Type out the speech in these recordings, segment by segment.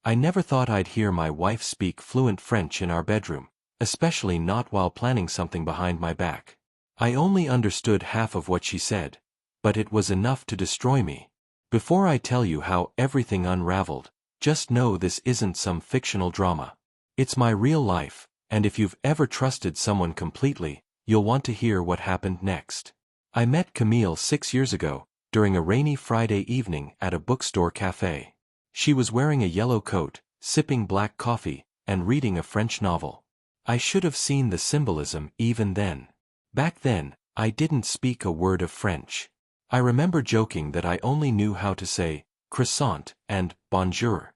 I never thought I'd hear my wife speak fluent French in our bedroom, especially not while planning something behind my back. I only understood half of what she said, but it was enough to destroy me. Before I tell you how everything unraveled, just know this isn't some fictional drama. It's my real life, and if you've ever trusted someone completely, you'll want to hear what happened next. I met Camille 6 years ago, during a rainy Friday evening at a bookstore cafe. She was wearing a yellow coat, sipping black coffee, and reading a French novel. I should have seen the symbolism even then. Back then, I didn't speak a word of French. I remember joking that I only knew how to say croissant and bonjour.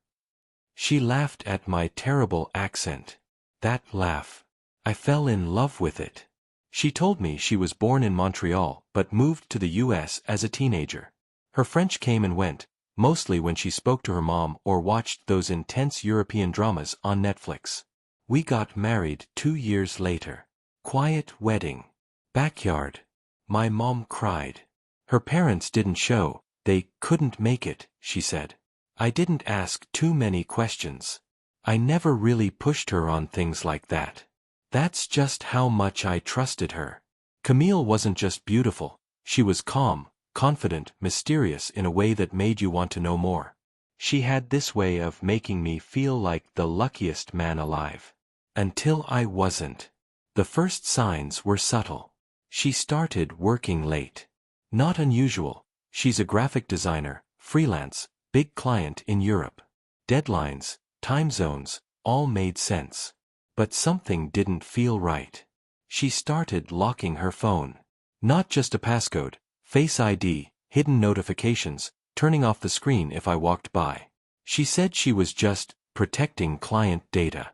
She laughed at my terrible accent. That laugh. I fell in love with it. She told me she was born in Montreal but moved to the US as a teenager. Her French came and went, mostly when she spoke to her mom or watched those intense European dramas on Netflix. We got married 2 years later. Quiet wedding. Backyard. My mom cried. Her parents didn't show, they couldn't make it, she said. I didn't ask too many questions. I never really pushed her on things like that. That's just how much I trusted her. Camille wasn't just beautiful, she was calm, confident, mysterious in a way that made you want to know more. She had this way of making me feel like the luckiest man alive. Until I wasn't. The first signs were subtle. She started working late. Not unusual, she's a graphic designer, freelance, big client in Europe. Deadlines, time zones, all made sense. But something didn't feel right. She started locking her phone. Not just a passcode, Face ID, hidden notifications, turning off the screen if I walked by. She said she was just protecting client data.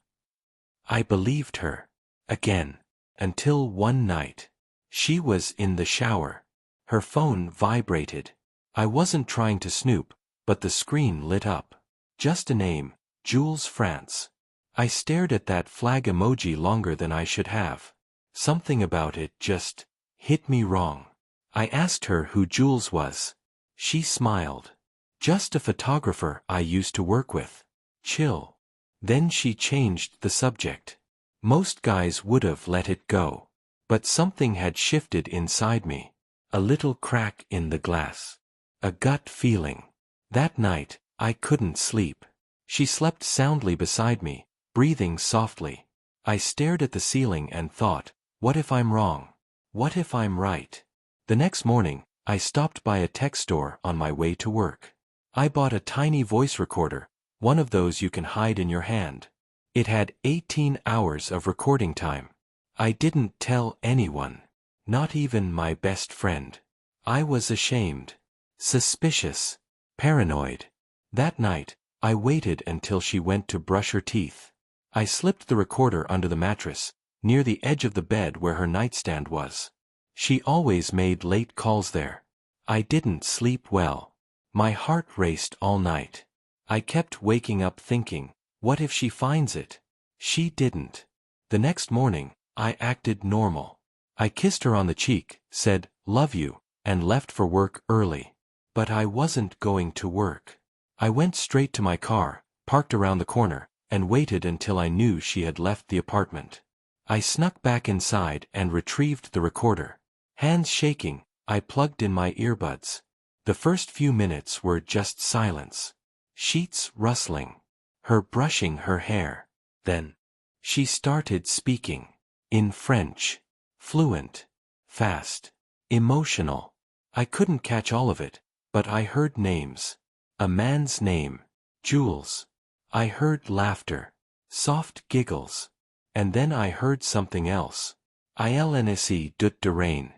I believed her. Again. Until one night. She was in the shower. Her phone vibrated. I wasn't trying to snoop, but the screen lit up. Just a name, Jules France. I stared at that flag emoji longer than I should have. Something about it just hit me wrong. I asked her who Jules was. She smiled. Just a photographer I used to work with. Chill. Then she changed the subject. Most guys would have let it go. But something had shifted inside me. A little crack in the glass. A gut feeling. That night, I couldn't sleep. She slept soundly beside me, breathing softly. I stared at the ceiling and thought, what if I'm wrong? What if I'm right? The next morning, I stopped by a tech store on my way to work. I bought a tiny voice recorder, one of those you can hide in your hand. It had 18 hours of recording time. I didn't tell anyone. Not even my best friend. I was ashamed. Suspicious. Paranoid. That night, I waited until she went to brush her teeth. I slipped the recorder under the mattress, near the edge of the bed where her nightstand was. She always made late calls there. I didn't sleep well. My heart raced all night. I kept waking up thinking, what if she finds it? She didn't. The next morning, I acted normal. I kissed her on the cheek, said, love you, and left for work early. But I wasn't going to work. I went straight to my car, parked around the corner, and waited until I knew she had left the apartment. I snuck back inside and retrieved the recorder. Hands shaking, I plugged in my earbuds. The first few minutes were just silence. Sheets rustling. Her brushing her hair. Then, she started speaking. In French. Fluent. Fast. Emotional. I couldn't catch all of it, but I heard names. A man's name. Jules. I heard laughter. Soft giggles. And then I heard something else. ILNSE dut de rain.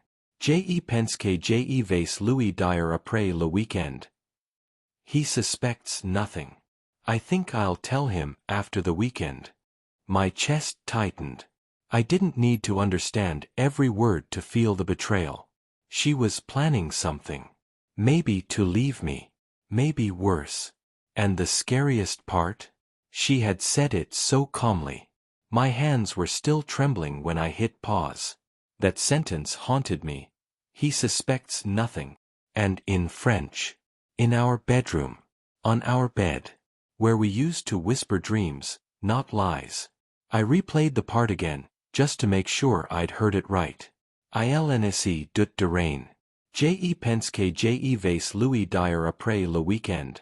Je pense que je vais lui dire après le weekend. He suspects nothing. I think I'll tell him after the weekend. My chest tightened. I didn't need to understand every word to feel the betrayal. She was planning something. Maybe to leave me. Maybe worse. And the scariest part? She had said it so calmly. My hands were still trembling when I hit pause. That sentence haunted me. He suspects nothing. And in French. In our bedroom. On our bed. where we used to whisper dreams, not lies. I replayed the part again, just to make sure I'd heard it right. ILNSE dut de rain. Je pense que je vais lui dire après le weekend.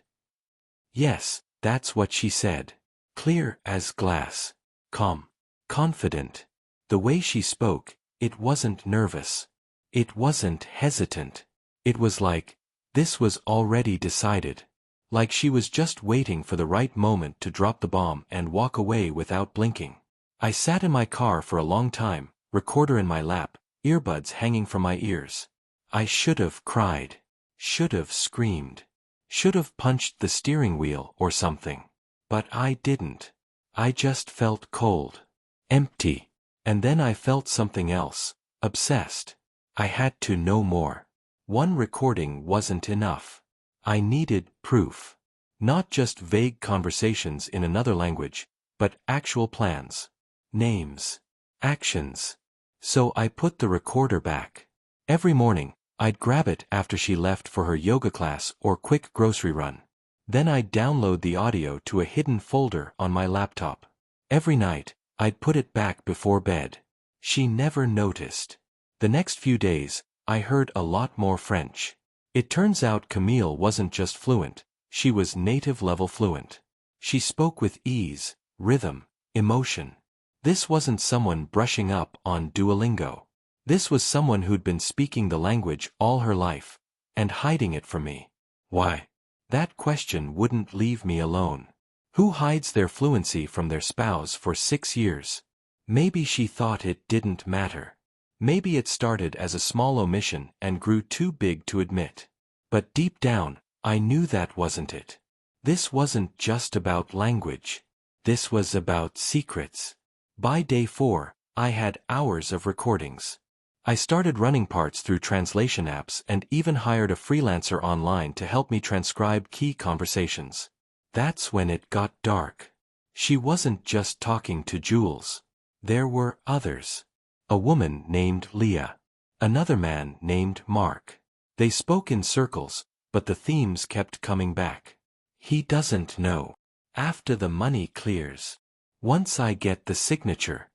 Yes, that's what she said. Clear as glass. Calm. Confident. The way she spoke, it wasn't nervous. It wasn't hesitant. It was like, this was already decided. Like she was just waiting for the right moment to drop the bomb and walk away without blinking. I sat in my car for a long time, recorder in my lap, earbuds hanging from my ears. I should have cried. Should have screamed. Should have punched the steering wheel or something. But I didn't. I just felt cold. Empty. And then I felt something else. Obsessed. I had to know more. One recording wasn't enough. I needed proof. Not just vague conversations in another language, but actual plans. Names. Actions. So I put the recorder back. Every morning, I'd grab it after she left for her yoga class or quick grocery run. Then I'd download the audio to a hidden folder on my laptop. Every night, I'd put it back before bed. She never noticed. The next few days, I heard a lot more French. It turns out Camille wasn't just fluent, she was native-level fluent. She spoke with ease, rhythm, emotion. This wasn't someone brushing up on Duolingo. This was someone who'd been speaking the language all her life, and hiding it from me. Why? That question wouldn't leave me alone. Who hides their fluency from their spouse for 6 years? Maybe she thought it didn't matter. Maybe it started as a small omission and grew too big to admit. But deep down, I knew that wasn't it. This wasn't just about language. This was about secrets. By day 4, I had hours of recordings. I started running parts through translation apps and even hired a freelancer online to help me transcribe key conversations. That's when it got dark. She wasn't just talking to Jules. There were others. A woman named Leah. Another man named Mark. They spoke in circles, but the themes kept coming back. He doesn't know. After the money clears. Once I get the signature.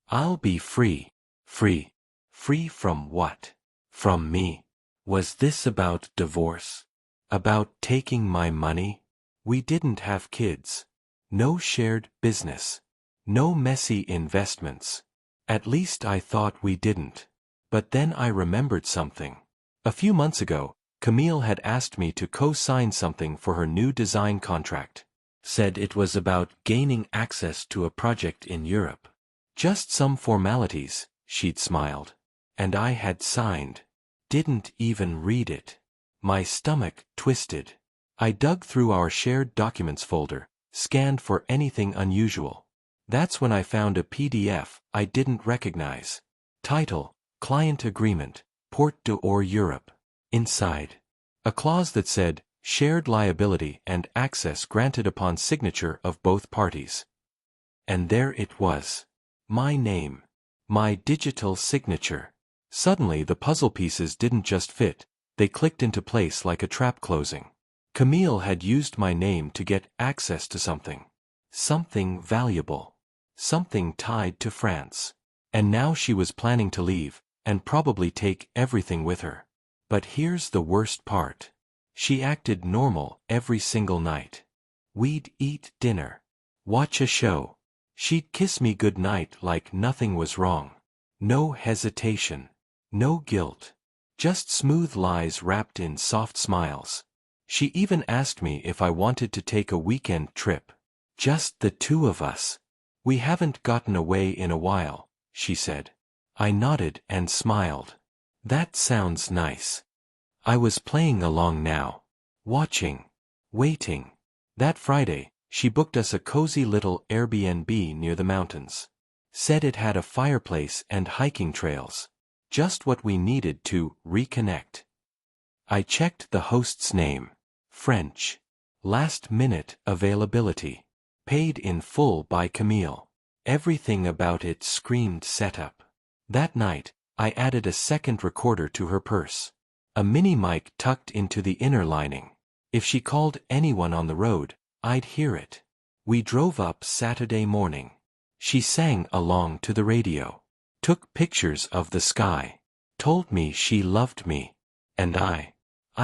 I'll be free. Free. Free from what? From me. Was this about divorce? About taking my money? We didn't have kids. No shared business. No messy investments. At least I thought we didn't. But then I remembered something. A few months ago, Camille had asked me to co-sign something for her new design contract. Said it was about gaining access to a project in Europe. Just some formalities, she'd smiled. And I had signed. Didn't even read it. My stomach twisted. I dug through our shared documents folder, scanned for anything unusual. That's when I found a PDF I didn't recognize. Title, Client Agreement, Port d'Or Europe. Inside. A clause that said, shared liability and access granted upon signature of both parties. And there it was. My name. My digital signature. Suddenly the puzzle pieces didn't just fit, they clicked into place like a trap closing. Camille had used my name to get access to something. Something valuable. Something tied to France. And now she was planning to leave, and probably take everything with her. But here's the worst part. She acted normal every single night. We'd eat dinner. Watch a show. She'd kiss me goodnight like nothing was wrong. No hesitation. No guilt. Just smooth lies wrapped in soft smiles. She even asked me if I wanted to take a weekend trip. Just the two of us. We haven't gotten away in a while, she said. I nodded and smiled. That sounds nice. I was playing along now. Watching. Waiting. That Friday, she booked us a cozy little Airbnb near the mountains. Said it had a fireplace and hiking trails. Just what we needed to reconnect. I checked the host's name. French. Last-minute availability. Paid in full by Camille. Everything about it screamed setup. That night, I added a second recorder to her purse. A mini mic tucked into the inner lining. If she called anyone on the road, I'd hear it. We drove up Saturday morning. She sang along to the radio, took pictures of the sky, told me she loved me, and I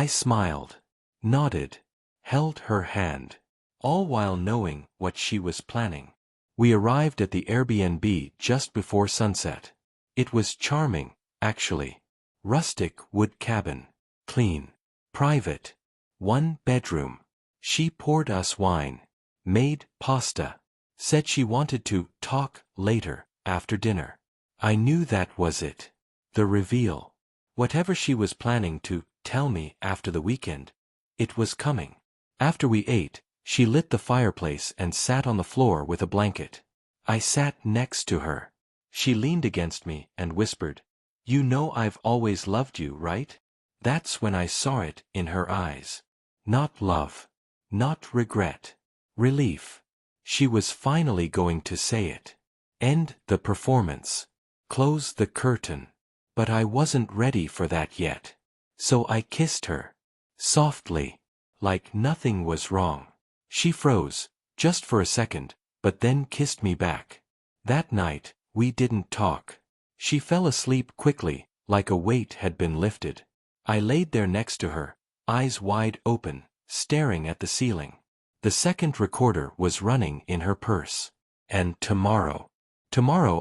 smiled, nodded, held her hand, all while knowing what she was planning. We arrived at the Airbnb just before sunset. It was charming, actually. Rustic wood cabin. Clean. Private. 1 bedroom. She poured us wine. Made pasta. Said she wanted to talk later, after dinner. I knew that was it. The reveal. Whatever she was planning to tell me after the weekend, it was coming. After we ate, she lit the fireplace and sat on the floor with a blanket. I sat next to her. She leaned against me and whispered, "You know I've always loved you, right?" That's when I saw it in her eyes. Not love. Not regret. Relief. She was finally going to say it. End the performance. Close the curtain. But I wasn't ready for that yet. So I kissed her. Softly. Like nothing was wrong. She froze, just for a second, but then kissed me back. That night, we didn't talk. She fell asleep quickly, like a weight had been lifted. I laid there next to her, eyes wide open, staring at the ceiling. The second recorder was running in her purse. And tomorrow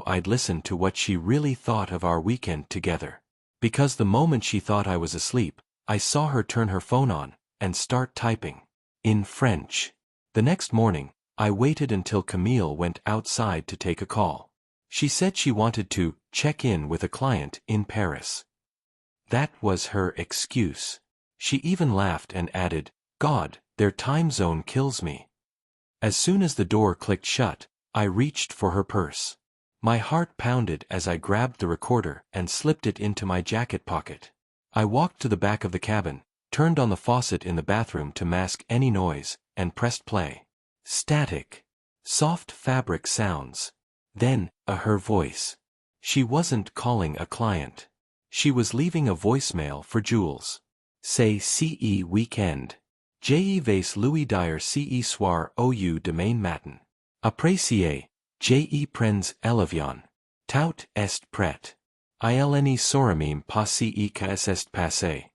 I'd listen to what she really thought of our weekend together. Because the moment she thought I was asleep, I saw her turn her phone on and start typing. In French. The next morning, I waited until Camille went outside to take a call. She said she wanted to check in with a client in Paris. That was her excuse. She even laughed and added, "God, their time zone kills me." As soon as the door clicked shut, I reached for her purse. My heart pounded as I grabbed the recorder and slipped it into my jacket pocket. I walked to the back of the cabin, turned on the faucet in the bathroom to mask any noise, and pressed play. Static. Soft fabric sounds. Then, her voice. She wasn't calling a client. She was leaving a voicemail for Jules. Say ce weekend. Je vais lui dire ce soir au demain matin. Appréciez, je prends l'avion. Tout est prêt. Il sauramim pas ce que est passé.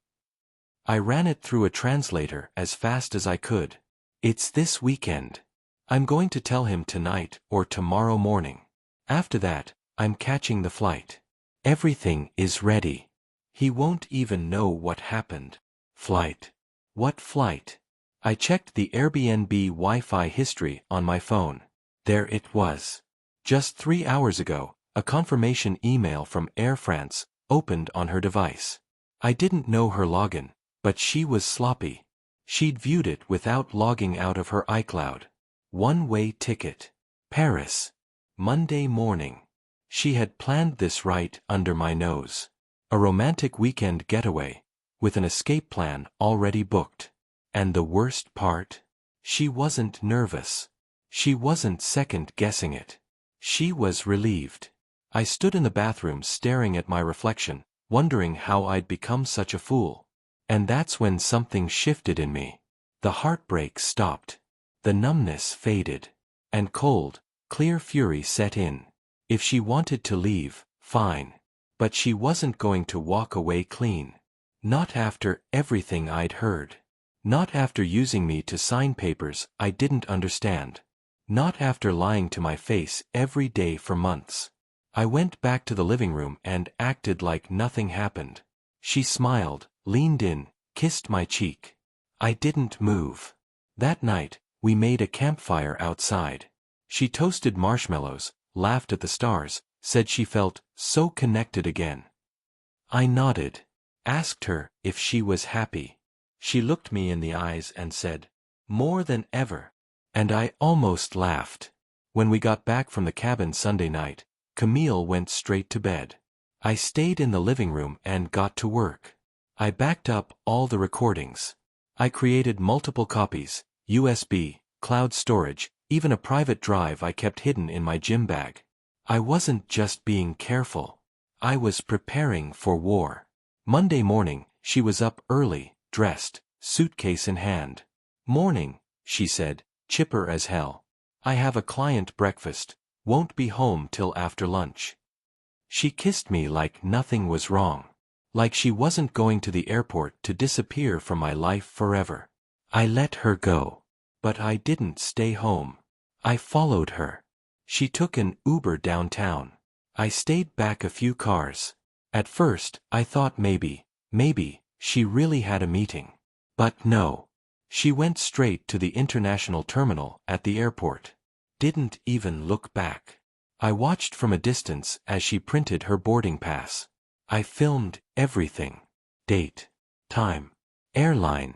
I ran it through a translator as fast as I could. It's this weekend. I'm going to tell him tonight or tomorrow morning. After that, I'm catching the flight. Everything is ready. He won't even know what happened. Flight. What flight? I checked the Airbnb Wi-Fi history on my phone. There it was. Just 3 hours ago, a confirmation email from Air France opened on her device. I didn't know her login, but she was sloppy. She'd viewed it without logging out of her iCloud. One-way ticket. Paris. Monday morning. She had planned this right under my nose. A romantic weekend getaway, with an escape plan already booked. And the worst part? She wasn't nervous. She wasn't second-guessing it. She was relieved. I stood in the bathroom staring at my reflection, wondering how I'd become such a fool. And that's when something shifted in me. The heartbreak stopped. The numbness faded. And cold, clear fury set in. If she wanted to leave, fine. But she wasn't going to walk away clean. Not after everything I'd heard. Not after using me to sign papers I didn't understand. Not after lying to my face every day for months. I went back to the living room and acted like nothing happened. She smiled, leaned in, kissed my cheek. I didn't move. That night, we made a campfire outside. She toasted marshmallows, laughed at the stars, said she felt so connected again. I nodded, asked her if she was happy. She looked me in the eyes and said, "More than ever." And I almost laughed. When we got back from the cabin Sunday night, Camille went straight to bed. I stayed in the living room and got to work. I backed up all the recordings. I created multiple copies, USB, cloud storage, even a private drive I kept hidden in my gym bag. I wasn't just being careful. I was preparing for war. Monday morning, she was up early, dressed, suitcase in hand. "Morning," she said, chipper as hell. I have a client breakfast, won't be home till after lunch. She kissed me like nothing was wrong. Like she wasn't going to the airport to disappear from my life forever. I let her go. But I didn't stay home. I followed her. She took an Uber downtown. I stayed back a few cars. At first, I thought maybe, she really had a meeting. But no. She went straight to the international terminal at the airport. Didn't even look back. I watched from a distance as she printed her boarding pass. I filmed everything. Date, time, airline.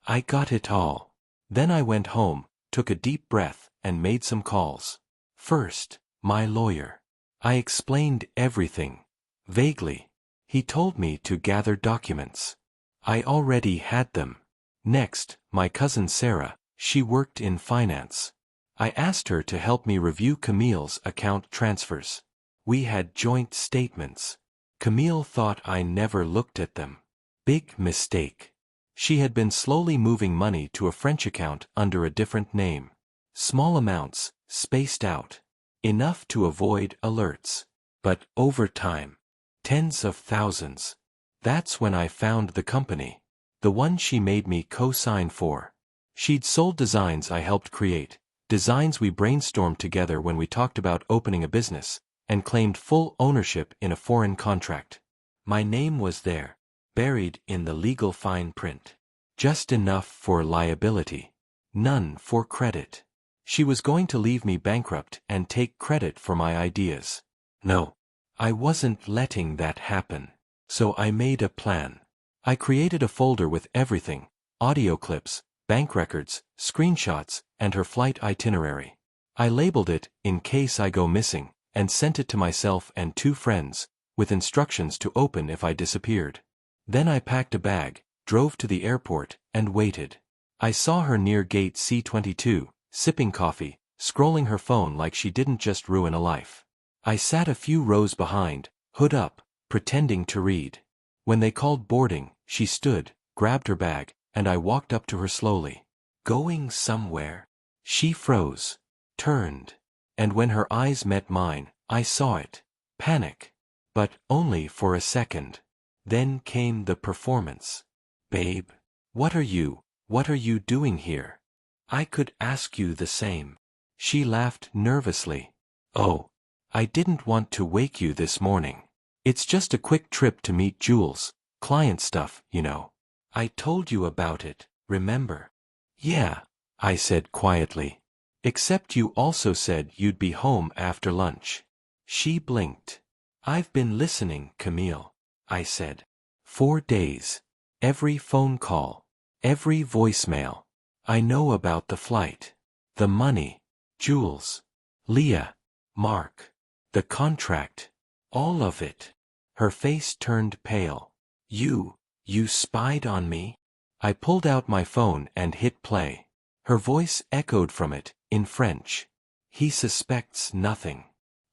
I got it all. Then I went home, took a deep breath, and made some calls. First, my lawyer. I explained everything. Vaguely. He told me to gather documents. I already had them. Next, my cousin Sarah, she worked in finance. I asked her to help me review Camille's account transfers. We had joint statements. Camille thought I never looked at them. Big mistake. She had been slowly moving money to a French account under a different name. Small amounts, spaced out. Enough to avoid alerts. But over time, tens of thousands. That's when I found the company. The one she made me co-sign for. She'd sold designs I helped create, designs we brainstormed together when we talked about opening a business, and claimed full ownership in a foreign contract. My name was there, buried in the legal fine print. Just enough for liability. None for credit. She was going to leave me bankrupt and take credit for my ideas. No. I wasn't letting that happen. So I made a plan. I created a folder with everything, audio clips, bank records, screenshots, and her flight itinerary. I labeled it, "In case I go missing," and sent it to myself and 2 friends, with instructions to open if I disappeared. Then I packed a bag, drove to the airport, and waited. I saw her near gate C-22, sipping coffee, scrolling her phone like she didn't just ruin a life. I sat a few rows behind, hood up, pretending to read. When they called boarding, she stood, grabbed her bag, and I walked up to her slowly. Going somewhere? She froze, turned, and when her eyes met mine, I saw it. Panic. But only for a second. Then came the performance. Babe, what are you doing here? I could ask you the same. She laughed nervously. Oh, I didn't want to wake you this morning. It's just a quick trip to meet Jules, client stuff, you know. I told you about it, remember? Yeah, I said quietly. Except you also said you'd be home after lunch. She blinked. I've been listening, Camille, I said. 4 days. Every phone call. Every voicemail. I know about the flight. The money. Jules. Leah. Mark. The contract. All of it. Her face turned pale. You spied on me? I pulled out my phone and hit play. Her voice echoed from it, in French. He suspects nothing.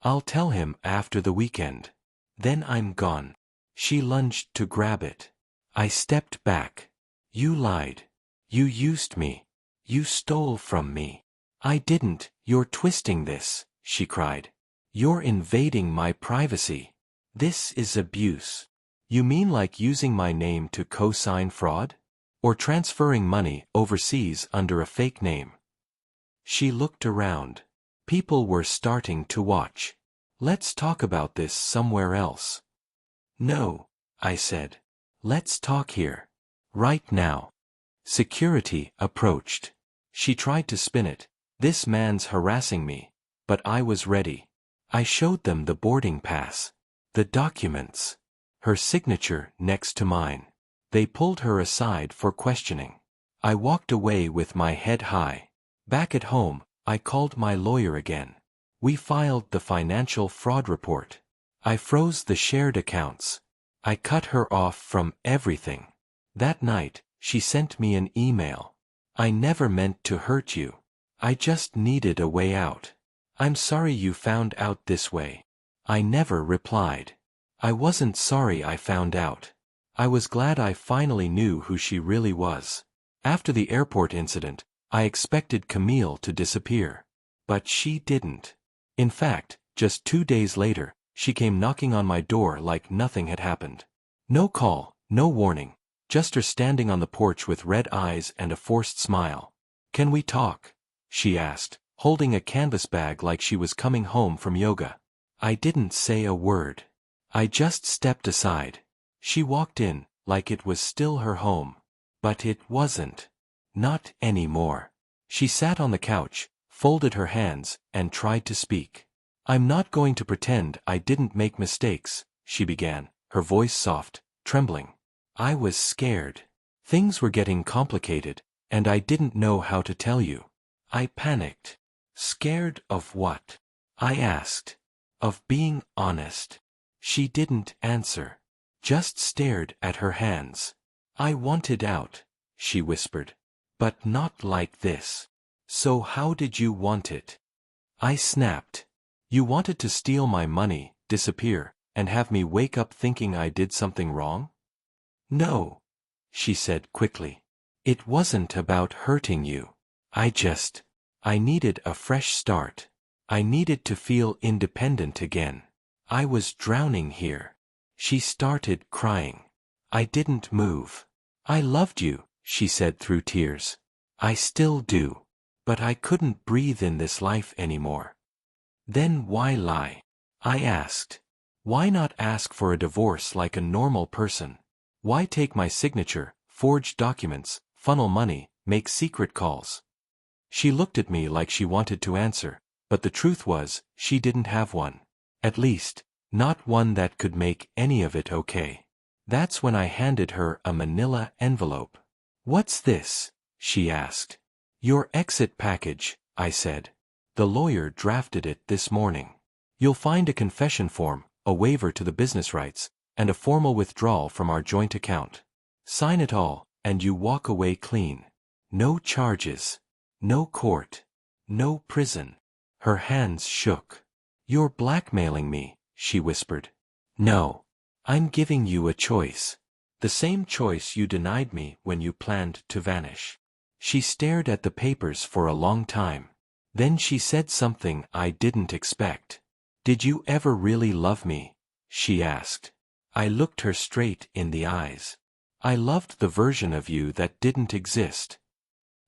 I'll tell him after the weekend. Then I'm gone. She lunged to grab it. I stepped back. You lied. You used me. You stole from me. I didn't. You're twisting this, she cried. You're invading my privacy. This is abuse. You mean like using my name to co-sign fraud? Or transferring money overseas under a fake name? She looked around. People were starting to watch. Let's talk about this somewhere else. No, I said. Let's talk here. Right now. Security approached. She tried to spin it. This man's harassing me. But I was ready. I showed them the boarding pass. The documents. Her signature next to mine. They pulled her aside for questioning. I walked away with my head high. Back at home, I called my lawyer again. We filed the financial fraud report. I froze the shared accounts. I cut her off from everything. That night, she sent me an email. I never meant to hurt you. I just needed a way out. I'm sorry you found out this way. I never replied. I wasn't sorry I found out. I was glad I finally knew who she really was. After the airport incident, I expected Camille to disappear. But she didn't. In fact, just 2 days later, she came knocking on my door like nothing had happened. No call, no warning, just her standing on the porch with red eyes and a forced smile. "Can we talk?" she asked, holding a canvas bag like she was coming home from yoga. I didn't say a word. I just stepped aside. She walked in, like it was still her home. But it wasn't. Not anymore. She sat on the couch, folded her hands, and tried to speak. "I'm not going to pretend I didn't make mistakes," she began, her voice soft, trembling. "I was scared. Things were getting complicated, and I didn't know how to tell you. I panicked." "Scared of what?" I asked. "Of being honest." She didn't answer. Just stared at her hands. "I wanted out," she whispered. "But not like this." "So how did you want it?" I snapped. "You wanted to steal my money, disappear, and have me wake up thinking I did something wrong?" "No," she said quickly. "It wasn't about hurting you. I needed a fresh start. I needed to feel independent again. I was drowning here." She started crying. I didn't move. "I loved you," she said through tears. "I still do. But I couldn't breathe in this life anymore." "Then why lie?" I asked. "Why not ask for a divorce like a normal person? Why take my signature, forge documents, funnel money, make secret calls?" She looked at me like she wanted to answer, but the truth was, she didn't have one. At least, not one that could make any of it okay. That's when I handed her a manila envelope. "What's this?" she asked. "Your exit package," I said. "The lawyer drafted it this morning. You'll find a confession form, a waiver to the business rights, and a formal withdrawal from our joint account. Sign it all, and you walk away clean. No charges. No court. No prison." Her hands shook. "You're blackmailing me," she whispered. "No. I'm giving you a choice. The same choice you denied me when you planned to vanish." She stared at the papers for a long time. Then she said something I didn't expect. "Did you ever really love me?" she asked. I looked her straight in the eyes. "I loved the version of you that didn't exist."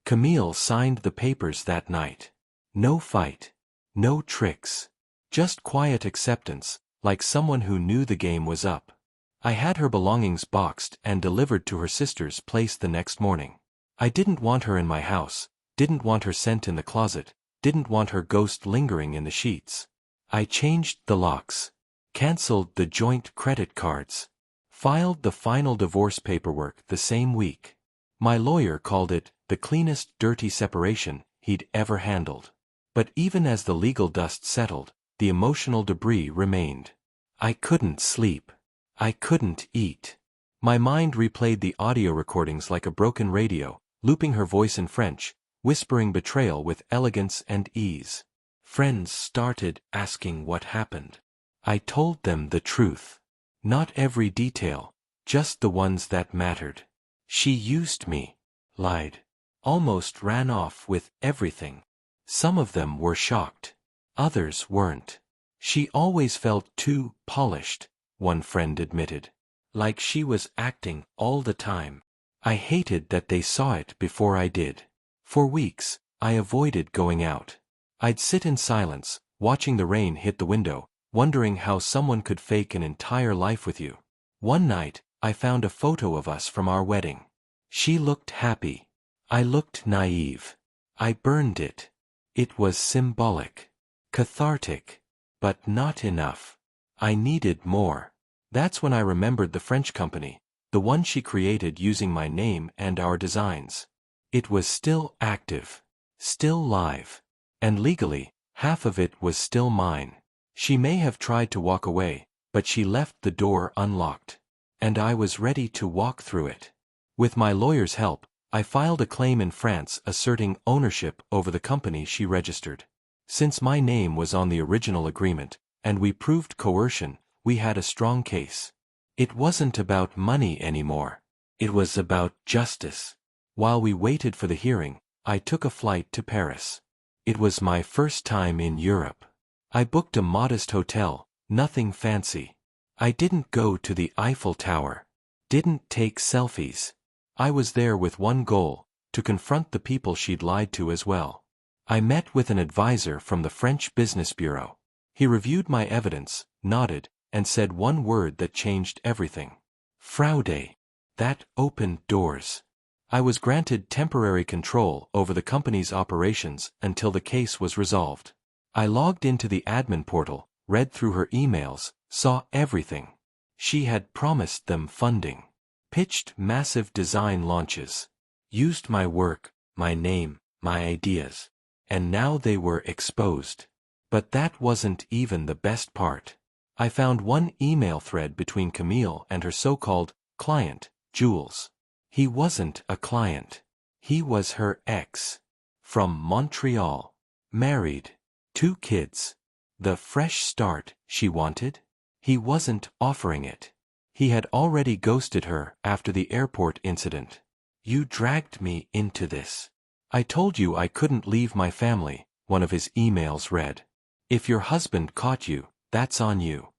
Camille signed the papers that night. No fight. No tricks. Just quiet acceptance, like someone who knew the game was up. I had her belongings boxed and delivered to her sister's place the next morning. I didn't want her in my house, didn't want her scent in the closet, didn't want her ghost lingering in the sheets. I changed the locks, canceled the joint credit cards, filed the final divorce paperwork the same week. My lawyer called it the cleanest dirty separation he'd ever handled. But even as the legal dust settled, the emotional debris remained. I couldn't sleep. I couldn't eat. My mind replayed the audio recordings like a broken radio, looping her voice in French, whispering betrayal with elegance and ease. Friends started asking what happened. I told them the truth. Not every detail, just the ones that mattered. She used me, lied, almost ran off with everything. Some of them were shocked. Others weren't. "She always felt too polished," one friend admitted. "Like she was acting all the time." I hated that they saw it before I did. For weeks, I avoided going out. I'd sit in silence, watching the rain hit the window, wondering how someone could fake an entire life with you. One night, I found a photo of us from our wedding. She looked happy. I looked naive. I burned it. It was symbolic. Cathartic. But not enough. I needed more. That's when I remembered the French company, the one she created using my name and our designs. It was still active. Still live. And legally, half of it was still mine. She may have tried to walk away, but she left the door unlocked. And I was ready to walk through it. With my lawyer's help, I filed a claim in France asserting ownership over the company she registered. Since my name was on the original agreement, and we proved coercion, we had a strong case. It wasn't about money anymore. It was about justice. While we waited for the hearing, I took a flight to Paris. It was my first time in Europe. I booked a modest hotel, nothing fancy. I didn't go to the Eiffel Tower. Didn't take selfies. I was there with one goal, to confront the people she'd lied to as well. I met with an advisor from the French Business Bureau. He reviewed my evidence, nodded, and said one word that changed everything. Fraude. That opened doors. I was granted temporary control over the company's operations until the case was resolved. I logged into the admin portal, read through her emails, saw everything. She had promised them funding, pitched massive design launches, used my work, my name, my ideas, and now they were exposed. But that wasn't even the best part. I found one email thread between Camille and her so-called client, Jules. He wasn't a client. He was her ex. From Montreal. Married. 2 kids. The fresh start she wanted? He wasn't offering it. He had already ghosted her after the airport incident. You dragged me into this. I told you I couldn't leave my family, one of his emails read. If your husband caught you, that's on you.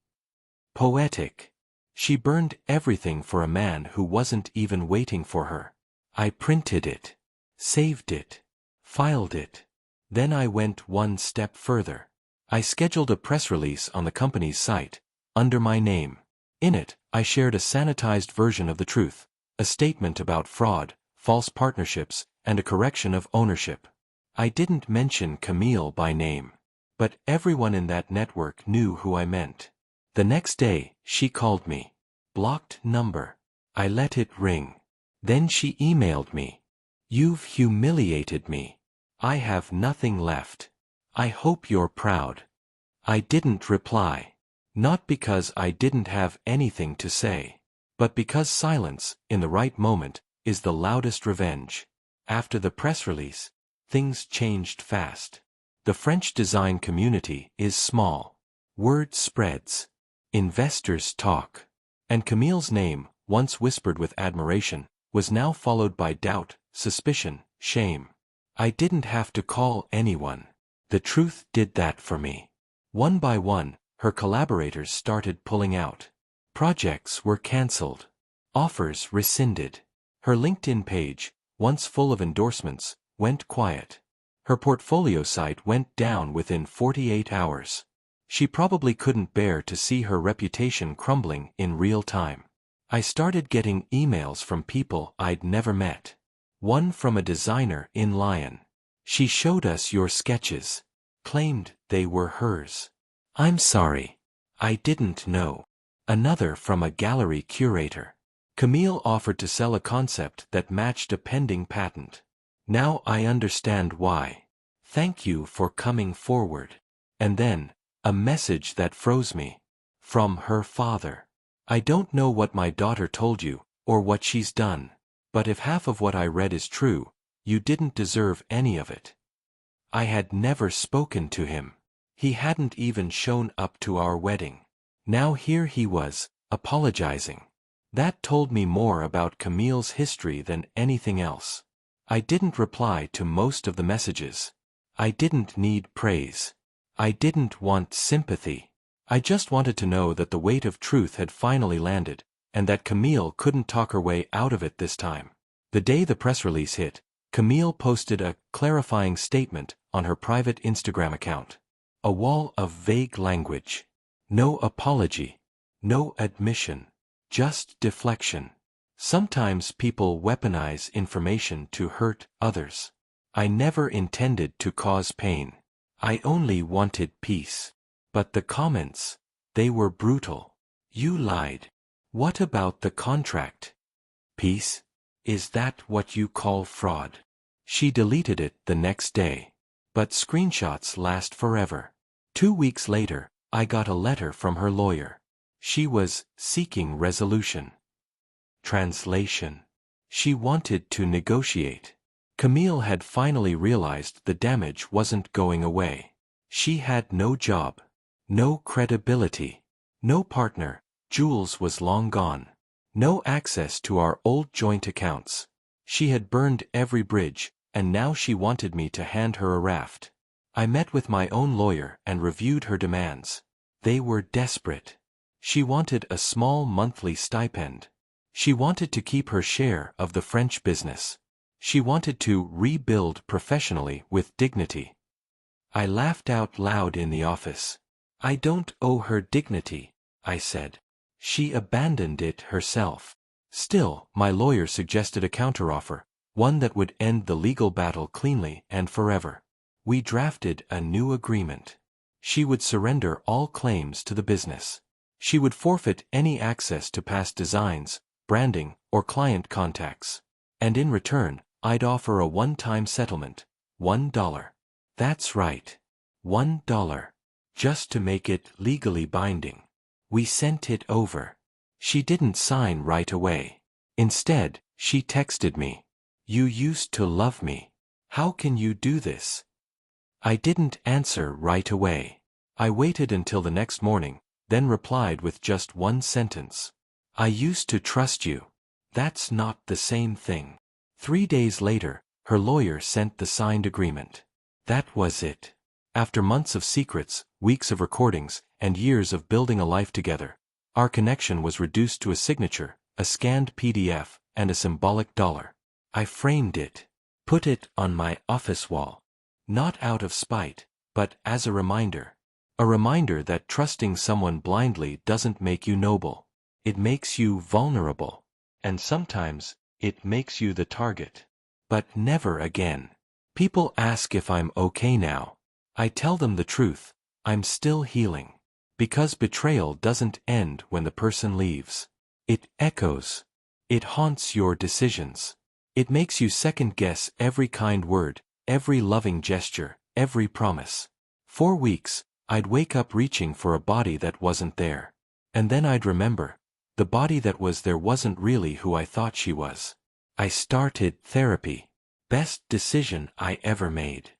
Poetic. She burned everything for a man who wasn't even waiting for her. I printed it. Saved it. Filed it. Then I went one step further. I scheduled a press release on the company's site, under my name. In it, I shared a sanitized version of the truth, a statement about fraud, false partnerships, and a correction of ownership. I didn't mention Camille by name. But everyone in that network knew who I meant. The next day, she called me. Blocked number. I let it ring. Then she emailed me. You've humiliated me. I have nothing left. I hope you're proud. I didn't reply. Not because I didn't have anything to say, but because silence, in the right moment, is the loudest revenge. After the press release, things changed fast. The French design community is small. Word spreads. Investors talk. And Camille's name, once whispered with admiration, was now followed by doubt, suspicion, shame. I didn't have to call anyone. The truth did that for me. One by one, her collaborators started pulling out. Projects were cancelled. Offers rescinded. Her LinkedIn page, once full of endorsements, went quiet. Her portfolio site went down within 48 hours. She probably couldn't bear to see her reputation crumbling in real time. I started getting emails from people I'd never met. One from a designer in Lyon. She showed us your sketches. Claimed they were hers. I'm sorry. I didn't know. Another from a gallery curator. Camille offered to sell a concept that matched a pending patent. Now I understand why. Thank you for coming forward. And then, a message that froze me. From her father. I don't know what my daughter told you, or what she's done. But if half of what I read is true, you didn't deserve any of it. I had never spoken to him. He hadn't even shown up to our wedding. Now here he was, apologizing. That told me more about Camille's history than anything else. I didn't reply to most of the messages. I didn't need praise. I didn't want sympathy. I just wanted to know that the weight of truth had finally landed, and that Camille couldn't talk her way out of it this time. The day the press release hit, Camille posted a clarifying statement on her private Instagram account. A wall of vague language. No apology. No admission. Just deflection. Sometimes people weaponize information to hurt others. I never intended to cause pain. I only wanted peace. But the comments, they were brutal. You lied. What about the contract? Peace? Is that what you call fraud? She deleted it the next day. But screenshots last forever. 2 weeks later, I got a letter from her lawyer. She was seeking resolution. Translation. She wanted to negotiate. Camille had finally realized the damage wasn't going away. She had no job. No credibility. No partner. Jules was long gone. No access to our old joint accounts. She had burned every bridge, and now she wanted me to hand her a raft. I met with my own lawyer and reviewed her demands. They were desperate. She wanted a small monthly stipend. She wanted to keep her share of the French business. She wanted to rebuild professionally with dignity. I laughed out loud in the office. I don't owe her dignity, I said. She abandoned it herself. Still, my lawyer suggested a counteroffer, one that would end the legal battle cleanly and forever. We drafted a new agreement. She would surrender all claims to the business. She would forfeit any access to past designs, branding, or client contacts. And in return, I'd offer a one-time settlement, $1. That's right. $1. Just to make it legally binding. We sent it over. She didn't sign right away. Instead, she texted me. "You used to love me. How can you do this?" I didn't answer right away. I waited until the next morning, then replied with just one sentence. "I used to trust you. That's not the same thing." 3 days later, her lawyer sent the signed agreement. That was it. After months of secrets, weeks of recordings, and years of building a life together, our connection was reduced to a signature, a scanned PDF, and a symbolic dollar. I framed it, put it on my office wall. Not out of spite, but as a reminder. A reminder that trusting someone blindly doesn't make you noble. It makes you vulnerable. And sometimes, it makes you the target. But never again. People ask if I'm okay now. I tell them the truth. I'm still healing. Because betrayal doesn't end when the person leaves. It echoes. It haunts your decisions. It makes you second-guess every kind word, every loving gesture, every promise. 4 weeks, I'd wake up reaching for a body that wasn't there. And then I'd remember, the body that was there wasn't really who I thought she was. I started therapy. Best decision I ever made.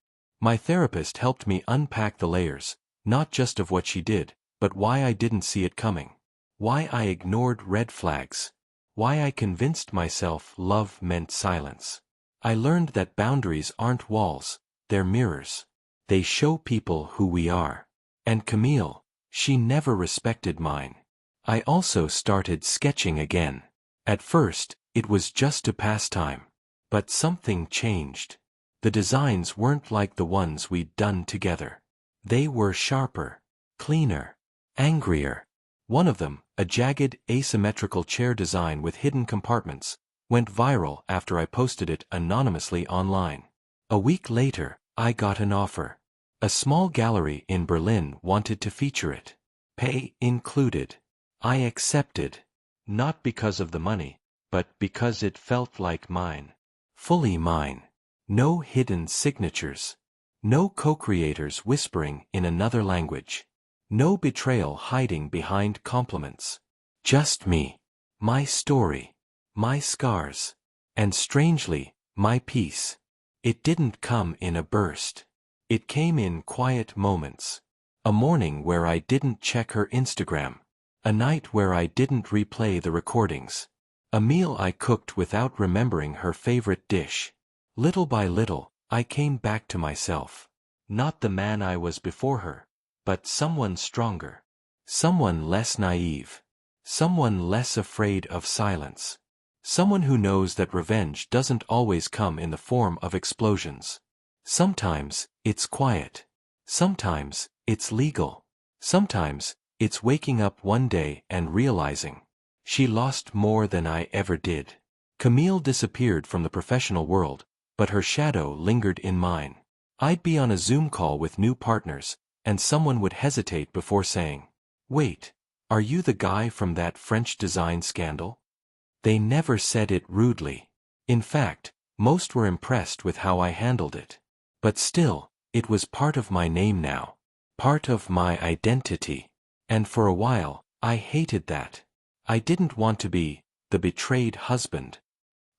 My therapist helped me unpack the layers, not just of what she did, but why I didn't see it coming. Why I ignored red flags. Why I convinced myself love meant silence. I learned that boundaries aren't walls, they're mirrors. They show people who we are. And Camille, she never respected mine. I also started sketching again. At first, it was just to pass time. But something changed. The designs weren't like the ones we'd done together. They were sharper, cleaner, angrier. One of them, a jagged, asymmetrical chair design with hidden compartments, went viral after I posted it anonymously online. A week later, I got an offer. A small gallery in Berlin wanted to feature it. Pay included. I accepted. Not because of the money, but because it felt like mine. Fully mine. No hidden signatures. No co-creators whispering in another language. No betrayal hiding behind compliments. Just me. My story. My scars. And strangely, my peace. It didn't come in a burst. It came in quiet moments. A morning where I didn't check her Instagram. A night where I didn't replay the recordings. A meal I cooked without remembering her favorite dish. Little by little, I came back to myself. Not the man I was before her, but someone stronger. Someone less naive. Someone less afraid of silence. Someone who knows that revenge doesn't always come in the form of explosions. Sometimes, it's quiet. Sometimes, it's legal. Sometimes, it's waking up one day and realizing, she lost more than I ever did. Camille disappeared from the professional world, but her shadow lingered in mine. I'd be on a Zoom call with new partners, and someone would hesitate before saying, "Wait, are you the guy from that French design scandal?" They never said it rudely. In fact, most were impressed with how I handled it. But still, it was part of my name now. Part of my identity. And for a while, I hated that. I didn't want to be the betrayed husband.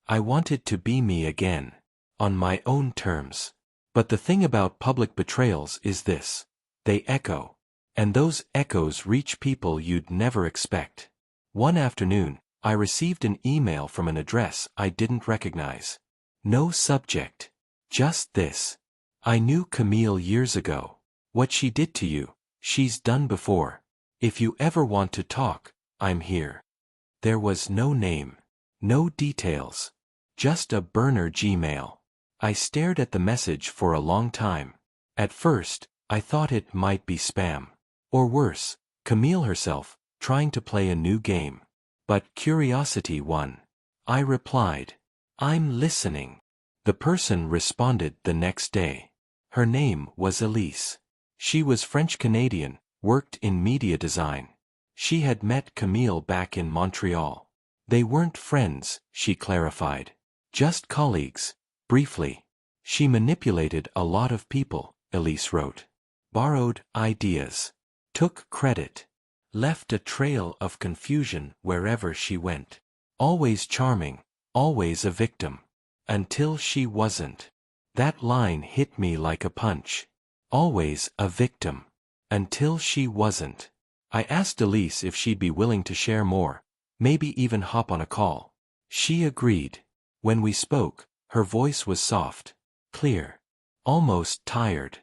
I wanted to be me again. On my own terms. But the thing about public betrayals is this. They echo. And those echoes reach people you'd never expect. One afternoon, I received an email from an address I didn't recognize. No subject. Just this. I knew Camille years ago. What she did to you, she's done before. If you ever want to talk, I'm here. There was no name. No details. Just a burner Gmail. I stared at the message for a long time. At first, I thought it might be spam. Or worse, Camille herself, trying to play a new game. But curiosity won. I replied, "I'm listening." The person responded the next day. Her name was Elise. She was French-Canadian, worked in media design. She had met Camille back in Montreal. They weren't friends, she clarified. Just colleagues, briefly. She manipulated a lot of people, Elise wrote. Borrowed ideas. Took credit. Left a trail of confusion wherever she went. Always charming, always a victim. Until she wasn't. That line hit me like a punch. Always a victim. Until she wasn't. I asked Elise if she'd be willing to share more, maybe even hop on a call. She agreed. When we spoke, her voice was soft, clear, almost tired.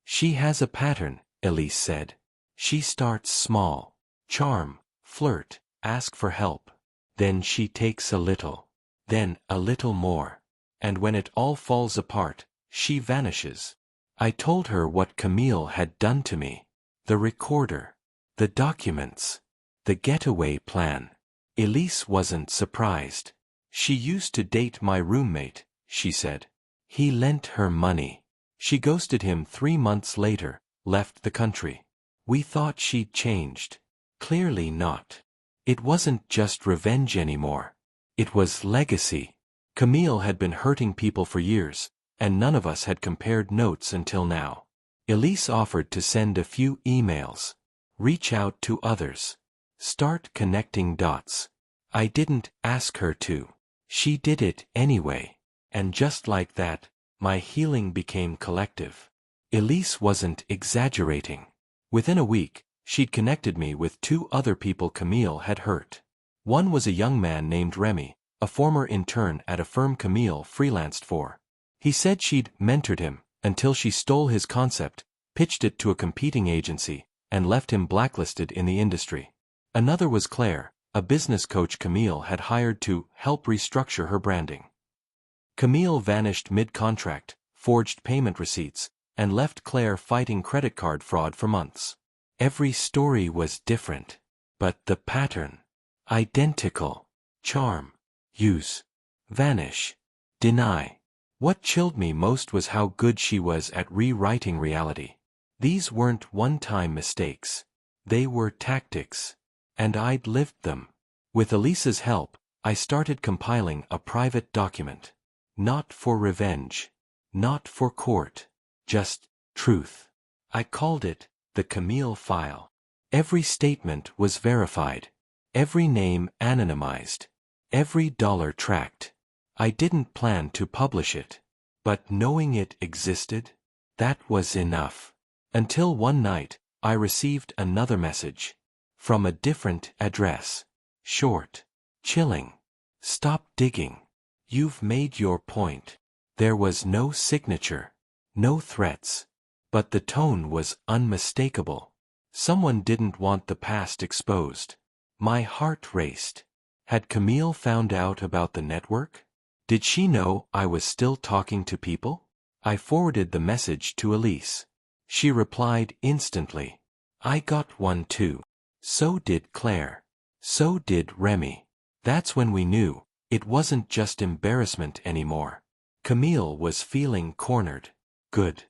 She has a pattern, Elise said. She starts small. Charm, flirt, ask for help. Then she takes a little. Then a little more. And when it all falls apart, she vanishes. I told her what Camille had done to me. The recorder. The documents. The getaway plan. Elise wasn't surprised. She used to date my roommate, she said. He lent her money. She ghosted him 3 months later, left the country. We thought she'd changed. Clearly not. It wasn't just revenge anymore. It was legacy. Camille had been hurting people for years, and none of us had compared notes until now. Elise offered to send a few emails. Reach out to others. Start connecting dots. I didn't ask her to. She did it anyway. And just like that, my healing became collective. Elise wasn't exaggerating. Within a week, she'd connected me with 2 other people Camille had hurt. One was a young man named Remy, a former intern at a firm Camille freelanced for. He said she'd mentored him until she stole his concept, pitched it to a competing agency, and left him blacklisted in the industry. Another was Claire, a business coach Camille had hired to help restructure her branding. Camille vanished mid-contract, forged payment receipts, and left Claire fighting credit card fraud for months. Every story was different, but the pattern, identical. Charm, use, vanish, deny. What chilled me most was how good she was at rewriting reality. These weren't one-time mistakes. They were tactics. And I'd lived them. With Elise's help, I started compiling a private document. Not for revenge. Not for court. Just truth. I called it the Camille File. Every statement was verified. Every name anonymized. Every dollar tracked. I didn't plan to publish it. But knowing it existed, that was enough. Until one night, I received another message. From a different address. Short. Chilling. Stop digging. You've made your point. There was no signature. No threats. But the tone was unmistakable. Someone didn't want the past exposed. My heart raced. Had Camille found out about the network? Did she know I was still talking to people? I forwarded the message to Elise. She replied instantly. I got one too. So did Claire. So did Remy. That's when we knew it wasn't just embarrassment anymore. Camille was feeling cornered. Good.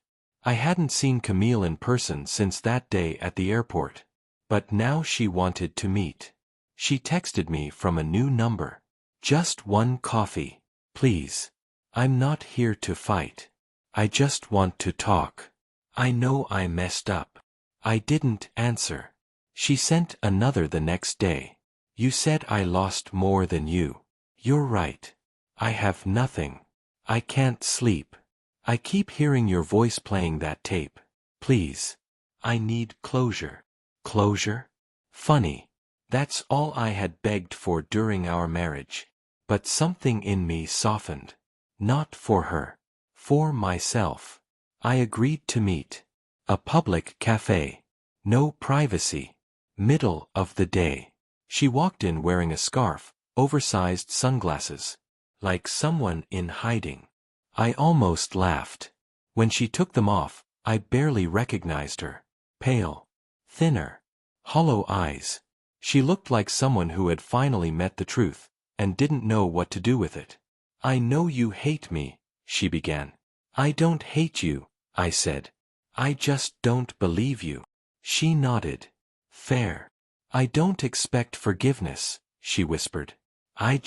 I hadn't seen Camille in person since that day at the airport. But now she wanted to meet. She texted me from a new number. Just one coffee, please. I'm not here to fight. I just want to talk. I know I messed up. I didn't answer. She sent another the next day. You said I lost more than you. You're right. I have nothing. I can't sleep. I keep hearing your voice playing that tape. Please. I need closure. Closure? Funny. That's all I had begged for during our marriage. But something in me softened. Not for her. For myself. I agreed to meet. A public cafe. No privacy. Middle of the day. She walked in wearing a scarf, oversized sunglasses. Like someone in hiding. I almost laughed. When she took them off, I barely recognized her. Pale. Thinner. Hollow eyes. She looked like someone who had finally met the truth, and didn't know what to do with it. I know you hate me, she began. I don't hate you, I said. I just don't believe you. She nodded. Fair. I don't expect forgiveness, she whispered. I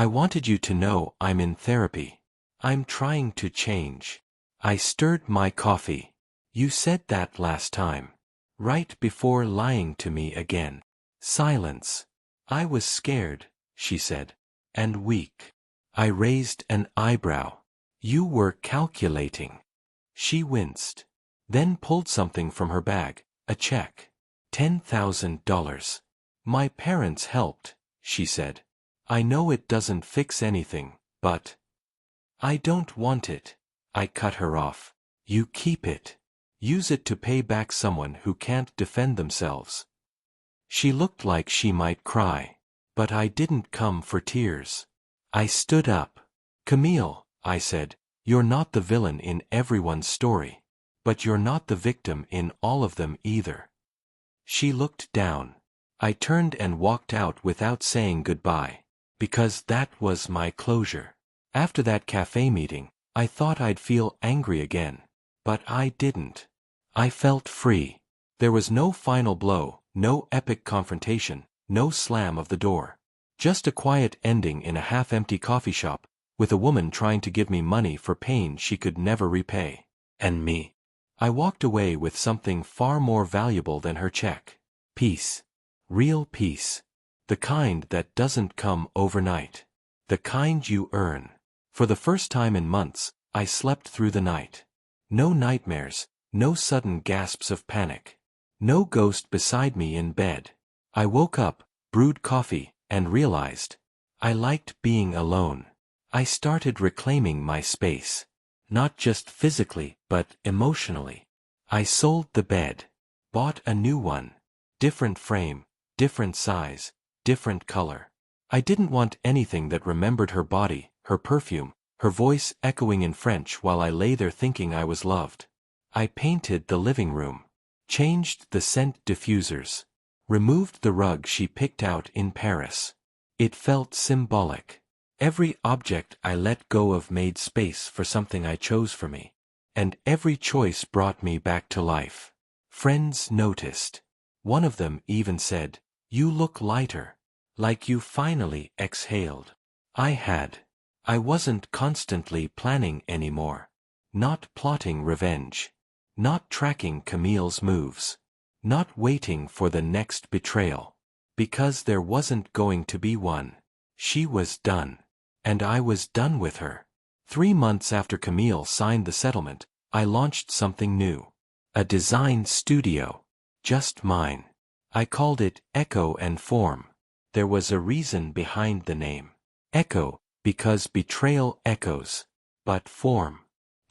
wanted you to know I'm in therapy. I'm trying to change. I stirred my coffee. You said that last time. Right before lying to me again. Silence. I was scared, she said. And weak. I raised an eyebrow. You were calculating. She winced. Then pulled something from her bag, a check. $10,000. My parents helped, she said. I know it doesn't fix anything, but... I don't want it. I cut her off. You keep it. Use it to pay back someone who can't defend themselves. She looked like she might cry. But I didn't come for tears. I stood up. Camille, I said, you're not the villain in everyone's story. But you're not the victim in all of them either. She looked down. I turned and walked out without saying goodbye. Because that was my closure. After that cafe meeting, I thought I'd feel angry again. But I didn't. I felt free. There was no final blow, no epic confrontation, no slam of the door. Just a quiet ending in a half-empty coffee shop, with a woman trying to give me money for pain she could never repay. And me. I walked away with something far more valuable than her check. Peace. Real peace. The kind that doesn't come overnight. The kind you earn. For the first time in months, I slept through the night. No nightmares, no sudden gasps of panic. No ghost beside me in bed. I woke up, brewed coffee, and realized I liked being alone. I started reclaiming my space. Not just physically, but emotionally. I sold the bed. Bought a new one. Different frame, different size, different color. I didn't want anything that remembered her body, her perfume, her voice echoing in French while I lay there thinking I was loved. I painted the living room. Changed the scent diffusers. Removed the rug she picked out in Paris. It felt symbolic. Every object I let go of made space for something I chose for me. And every choice brought me back to life. Friends noticed. One of them even said, "You look lighter. Like you finally exhaled." I wasn't constantly planning anymore. Not plotting revenge. Not tracking Camille's moves. Not waiting for the next betrayal. Because there wasn't going to be one. She was done. And I was done with her. 3 months after Camille signed the settlement, I launched something new. A design studio. Just mine. I called it Echo and Form. There was a reason behind the name. Echo, because betrayal echoes. But form.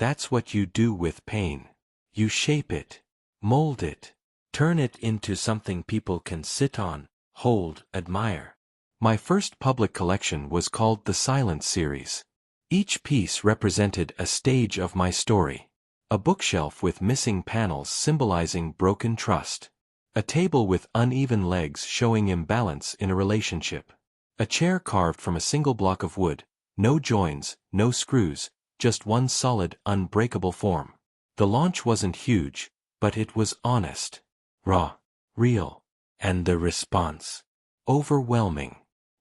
That's what you do with pain. You shape it. Mold it. Turn it into something people can sit on, hold, admire. My first public collection was called the Silence Series. Each piece represented a stage of my story. A bookshelf with missing panels symbolizing broken trust. A table with uneven legs showing imbalance in a relationship. A chair carved from a single block of wood, no joins, no screws, just one solid, unbreakable form. The launch wasn't huge, but it was honest. Raw. Real. And the response. Overwhelming.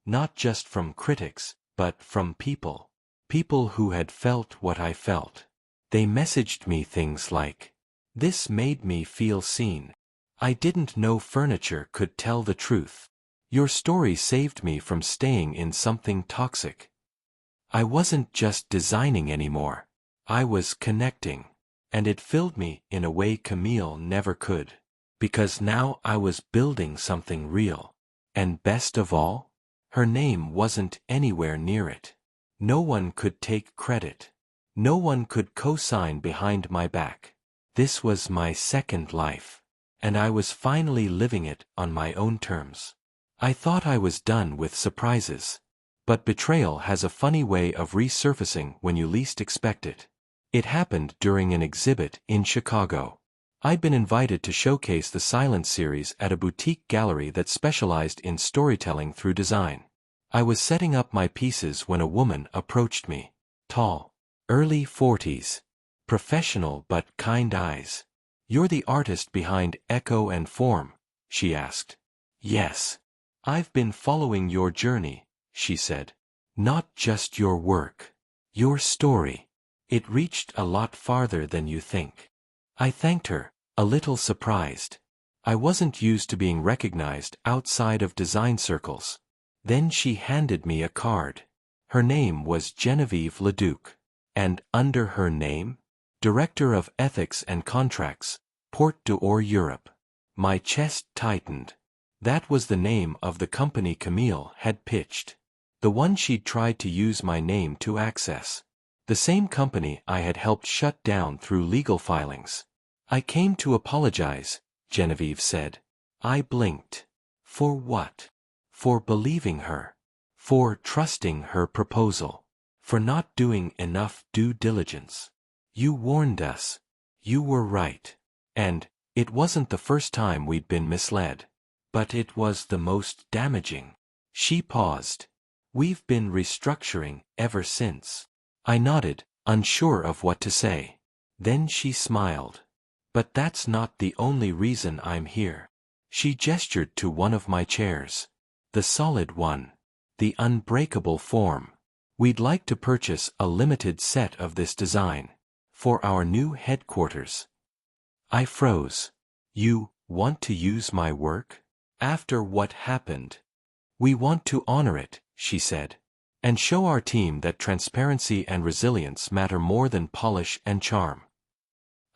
Not just from critics, but from people. People who had felt what I felt. They messaged me things like, "This made me feel seen. I didn't know furniture could tell the truth. Your story saved me from staying in something toxic." I wasn't just designing anymore. I was connecting. And it filled me in a way Camille never could. Because now I was building something real. And best of all, her name wasn't anywhere near it. No one could take credit. No one could co-sign behind my back. This was my second life. And I was finally living it on my own terms. I thought I was done with surprises. But betrayal has a funny way of resurfacing when you least expect it. It happened during an exhibit in Chicago. I'd been invited to showcase the Silence series at a boutique gallery that specialized in storytelling through design. I was setting up my pieces when a woman approached me. Tall, early 40s. Professional but kind eyes. "You're the artist behind Echo and Form?" she asked. "Yes. I've been following your journey," she said. "Not just your work. Your story. It reached a lot farther than you think." I thanked her, a little surprised. I wasn't used to being recognized outside of design circles. Then she handed me a card. Her name was Genevieve Leduc. And under her name? Director of Ethics and Contracts, Port d'Or Europe. My chest tightened. That was the name of the company Camille had pitched. The one she'd tried to use my name to access. The same company I had helped shut down through legal filings. "I came to apologize," Genevieve said. I blinked. For what? For believing her. For trusting her proposal. For not doing enough due diligence. "You warned us. You were right. And it wasn't the first time we'd been misled. But it was the most damaging." She paused. "We've been restructuring ever since." I nodded, unsure of what to say. Then she smiled. "But that's not the only reason I'm here." She gestured to one of my chairs. "The solid one. The unbreakable form. We'd like to purchase a limited set of this design. For our new headquarters." I froze. "You want to use my work? After what happened?" "We want to honor it," she said. "And show our team that transparency and resilience matter more than polish and charm."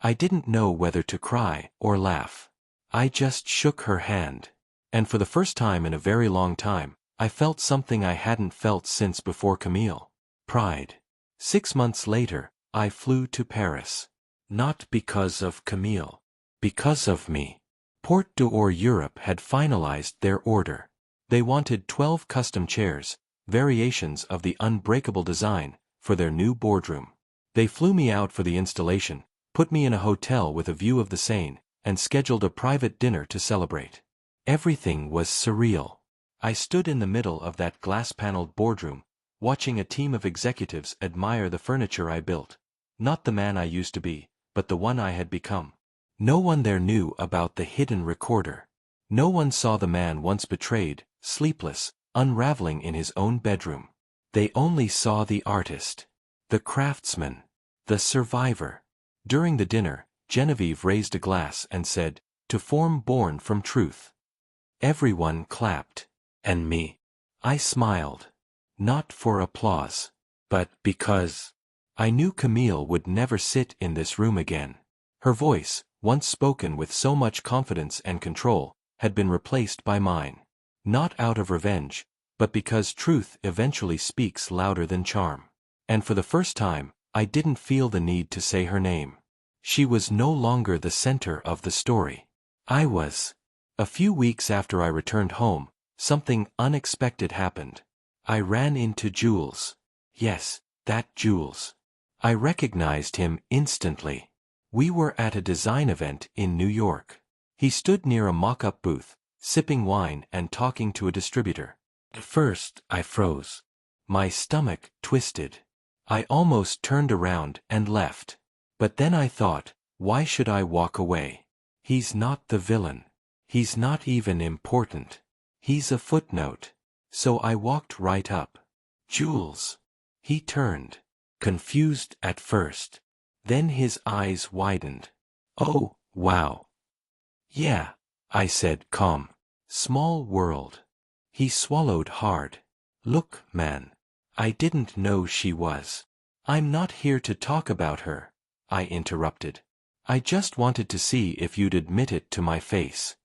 I didn't know whether to cry or laugh. I just shook her hand. And for the first time in a very long time, I felt something I hadn't felt since before Camille. Pride. 6 months later, I flew to Paris. Not because of Camille. Because of me. Port d'Or Europe had finalized their order. They wanted 12 custom chairs, variations of the unbreakable design, for their new boardroom. They flew me out for the installation, put me in a hotel with a view of the Seine, and scheduled a private dinner to celebrate. Everything was surreal. I stood in the middle of that glass-paneled boardroom, watching a team of executives admire the furniture I built. Not the man I used to be, but the one I had become. No one there knew about the hidden recorder. No one saw the man once betrayed, sleepless, unraveling in his own bedroom. They only saw the artist. The craftsman. The survivor. During the dinner, Genevieve raised a glass and said, "To form born from truth." Everyone clapped. And me. I smiled. Not for applause. But because I knew Camille would never sit in this room again. Her voice, once spoken with so much confidence and control, had been replaced by mine. Not out of revenge, but because truth eventually speaks louder than charm. And for the first time, I didn't feel the need to say her name. She was no longer the center of the story. I was. A few weeks after I returned home, something unexpected happened. I ran into Jules. Yes, that Jules. I recognized him instantly. We were at a design event in New York. He stood near a mock-up booth, sipping wine and talking to a distributor. At first, I froze. My stomach twisted. I almost turned around and left. But then I thought, why should I walk away? He's not the villain. He's not even important. He's a footnote. So I walked right up. "Jules." He turned. Confused at first. Then his eyes widened. "Oh, wow." "Yeah," I said, calm. "Small world." He swallowed hard. "Look, man. I didn't know she was." "I'm not here to talk about her," I interrupted. "I just wanted to see if you'd admit it to my face."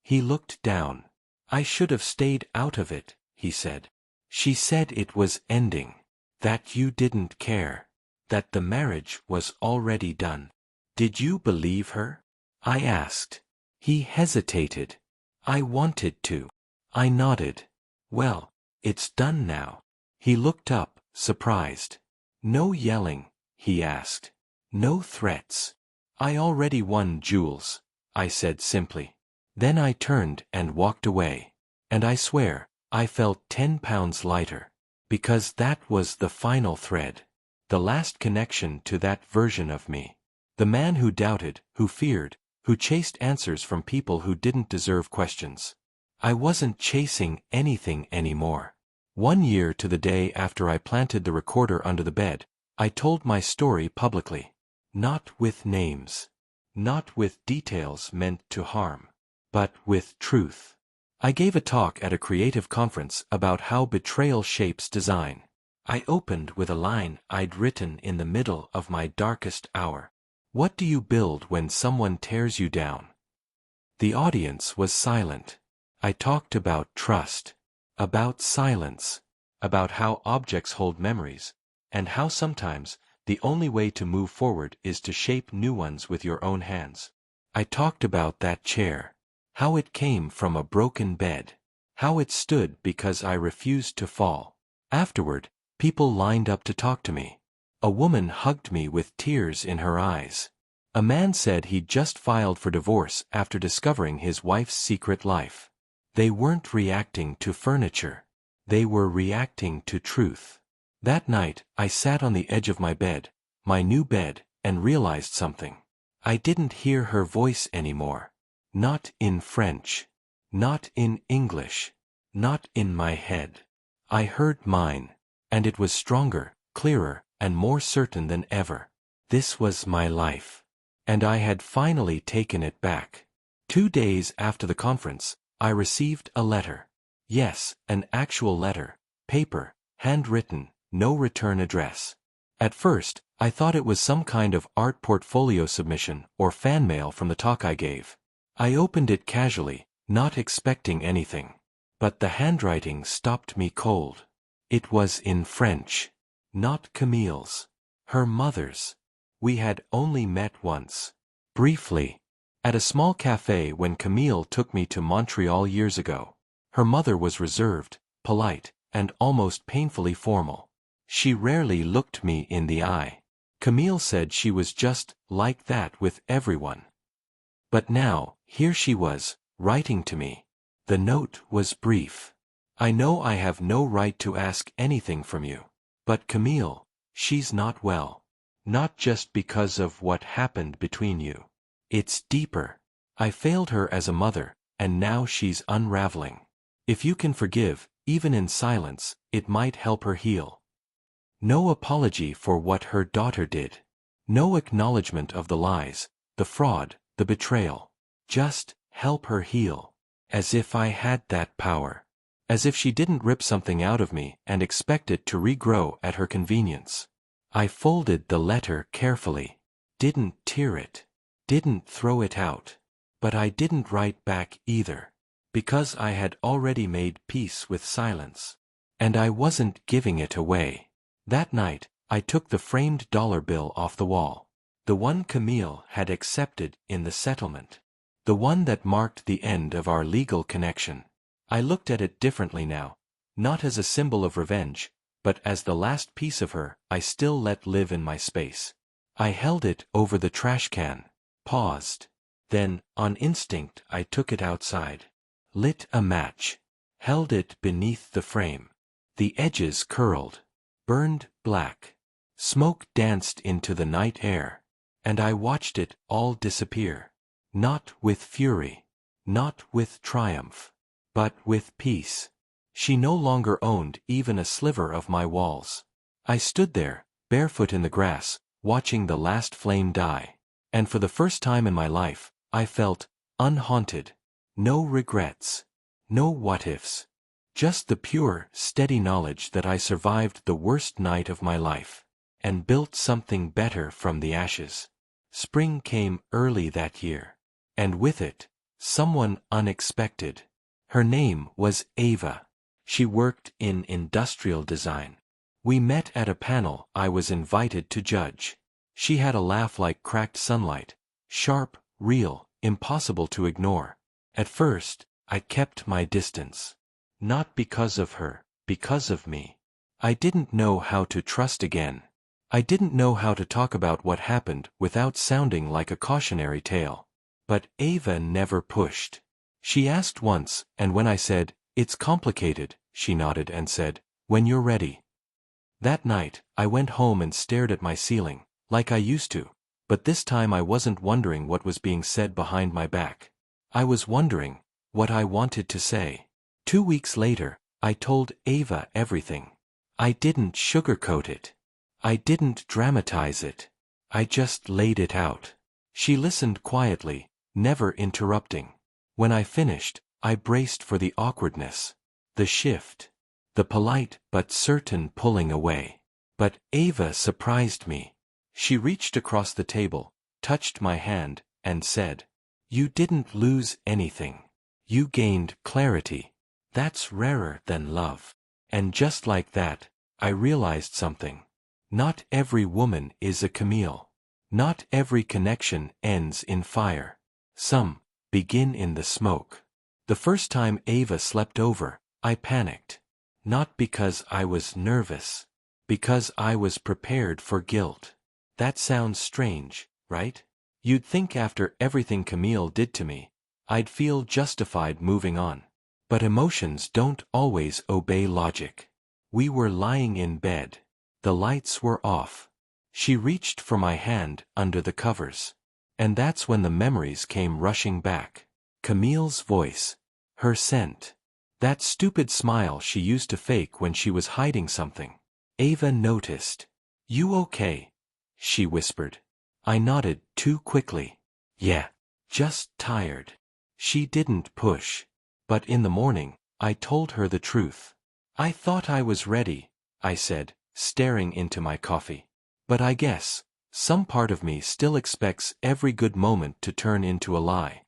He looked down. "I should have stayed out of it," he said. "She said it was ending. That you didn't care." that the marriage was already done. Did you believe her? I asked. He hesitated. I wanted to. I nodded. Well, it's done now. He looked up, surprised. No yelling, he asked. No threats. I already won, Jules, I said simply. Then I turned and walked away. And I swear, I felt 10 pounds lighter. Because that was the final thread. The last connection to that version of me. The man who doubted, who feared, who chased answers from people who didn't deserve questions. I wasn't chasing anything anymore. 1 year to the day after I planted the recorder under the bed, I told my story publicly. Not with names. Not with details meant to harm. But with truth. I gave a talk at a creative conference about how betrayal shapes design. I opened with a line I'd written in the middle of my darkest hour. What do you build when someone tears you down? The audience was silent. I talked about trust. About silence. About how objects hold memories. And how sometimes, the only way to move forward is to shape new ones with your own hands. I talked about that chair. How it came from a broken bed. How it stood because I refused to fall. Afterward, people lined up to talk to me. A woman hugged me with tears in her eyes. A man said he'd just filed for divorce after discovering his wife's secret life. They weren't reacting to furniture. They were reacting to truth. That night, I sat on the edge of my bed, my new bed, and realized something. I didn't hear her voice anymore. Not in French. Not in English. Not in my head. I heard mine. And it was stronger, clearer, and more certain than ever. This was my life. And I had finally taken it back. 2 days after the conference, I received a letter. Yes, an actual letter. Paper, handwritten, no return address. At first, I thought it was some kind of art portfolio submission or fan mail from the talk I gave. I opened it casually, not expecting anything. But the handwriting stopped me cold. It was in French. Not Camille's. Her mother's. We had only met once. Briefly. At a small cafe when Camille took me to Montreal years ago. Her mother was reserved, polite, and almost painfully formal. She rarely looked me in the eye. Camille said she was just like that with everyone. But now, here she was, writing to me. The note was brief. I know I have no right to ask anything from you. But Camille, she's not well. Not just because of what happened between you. It's deeper. I failed her as a mother, and now she's unraveling. If you can forgive, even in silence, it might help her heal. No apology for what her daughter did. No acknowledgement of the lies, the fraud, the betrayal. Just help her heal. As if I had that power. As if she didn't rip something out of me and expect it to regrow at her convenience. I folded the letter carefully. Didn't tear it. Didn't throw it out. But I didn't write back either. Because I had already made peace with silence. And I wasn't giving it away. That night, I took the framed dollar bill off the wall. The one Camille had accepted in the settlement. The one that marked the end of our legal connection. I looked at it differently now. Not as a symbol of revenge, but as the last piece of her I still let live in my space. I held it over the trash can. Paused. Then, on instinct, I took it outside. Lit a match. Held it beneath the frame. The edges curled. Burned black. Smoke danced into the night air. And I watched it all disappear. Not with fury. Not with triumph. But with peace. She no longer owned even a sliver of my walls. I stood there, barefoot in the grass, watching the last flame die. And for the first time in my life, I felt unhaunted. No regrets. No what-ifs. Just the pure, steady knowledge that I survived the worst night of my life. And built something better from the ashes. Spring came early that year. And with it, someone unexpected. Her name was Ava. She worked in industrial design. We met at a panel I was invited to judge. She had a laugh like cracked sunlight, sharp, real, impossible to ignore. At first, I kept my distance. Not because of her, because of me. I didn't know how to trust again. I didn't know how to talk about what happened without sounding like a cautionary tale. But Ava never pushed. She asked once, and when I said, "It's complicated," she nodded and said, "When you're ready." That night, I went home and stared at my ceiling, like I used to, but this time I wasn't wondering what was being said behind my back. I was wondering what I wanted to say. 2 weeks later, I told Ava everything. I didn't sugarcoat it. I didn't dramatize it. I just laid it out. She listened quietly, never interrupting. When I finished, I braced for the awkwardness. The shift. The polite but certain pulling away. But Ava surprised me. She reached across the table, touched my hand, and said, "You didn't lose anything. You gained clarity. That's rarer than love." And just like that, I realized something. Not every woman is a Camille. Not every connection ends in fire. Some begin in the smoke. The first time Ava slept over, I panicked. Not because I was nervous. Because I was prepared for guilt. That sounds strange, right? You'd think after everything Camille did to me, I'd feel justified moving on. But emotions don't always obey logic. We were lying in bed. The lights were off. She reached for my hand under the covers. And that's when the memories came rushing back. Camille's voice. Her scent. That stupid smile she used to fake when she was hiding something. Ava noticed. "You okay?" she whispered. I nodded too quickly. "Yeah. Just tired." She didn't push. But in the morning, I told her the truth. "I thought I was ready," I said, staring into my coffee. "But I guess some part of me still expects every good moment to turn into a lie."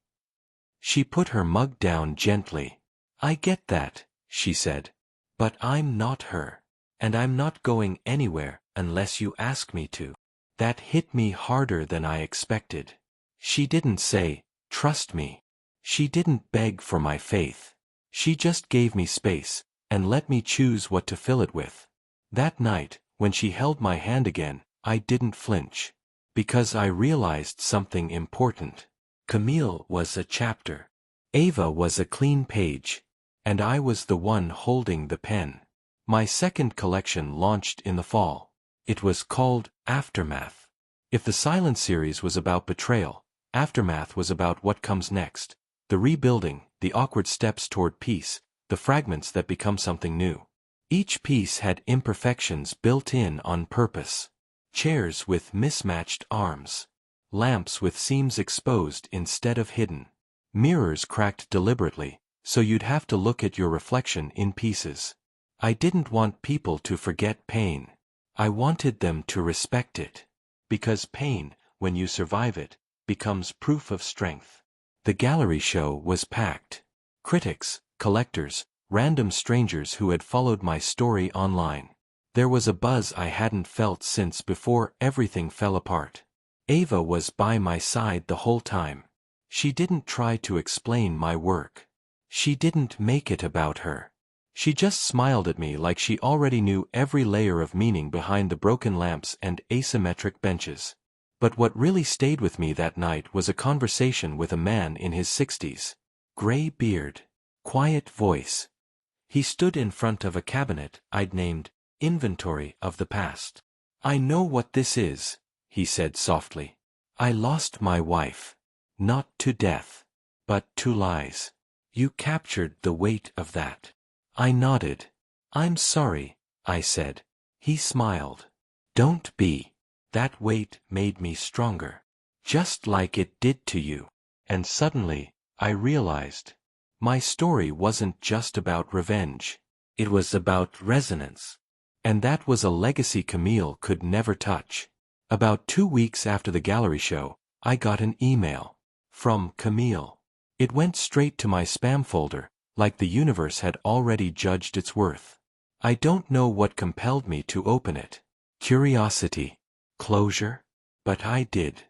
She put her mug down gently. "I get that," she said. "But I'm not her. And I'm not going anywhere unless you ask me to." That hit me harder than I expected. She didn't say, "Trust me." She didn't beg for my faith. She just gave me space, and let me choose what to fill it with. That night, when she held my hand again, I didn't flinch. Because I realized something important. Camille was a chapter. Ava was a clean page. And I was the one holding the pen. My second collection launched in the fall. It was called Aftermath. If the Silent series was about betrayal, Aftermath was about what comes next. The rebuilding, the awkward steps toward peace, the fragments that become something new. Each piece had imperfections built in on purpose. Chairs with mismatched arms. Lamps with seams exposed instead of hidden. Mirrors cracked deliberately, so you'd have to look at your reflection in pieces. I didn't want people to forget pain. I wanted them to respect it. Because pain, when you survive it, becomes proof of strength. The gallery show was packed. Critics, collectors, random strangers who had followed my story online. There was a buzz I hadn't felt since before everything fell apart. Ava was by my side the whole time. She didn't try to explain my work. She didn't make it about her. She just smiled at me like she already knew every layer of meaning behind the broken lamps and asymmetric benches. But what really stayed with me that night was a conversation with a man in his 60s. Gray beard. Quiet voice. He stood in front of a cabinet I'd named Inventory of the Past. "I know what this is," he said softly. "I lost my wife. Not to death. But to lies. You captured the weight of that." I nodded. "I'm sorry," I said. He smiled. "Don't be. That weight made me stronger. Just like it did to you." And suddenly, I realized. My story wasn't just about revenge. It was about resonance. And that was a legacy Camille could never touch. About 2 weeks after the gallery show, I got an email. From Camille. It went straight to my spam folder, like the universe had already judged its worth. I don't know what compelled me to open it. Curiosity? Closure? But I did.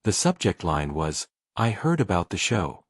The subject line was, "I heard about the show."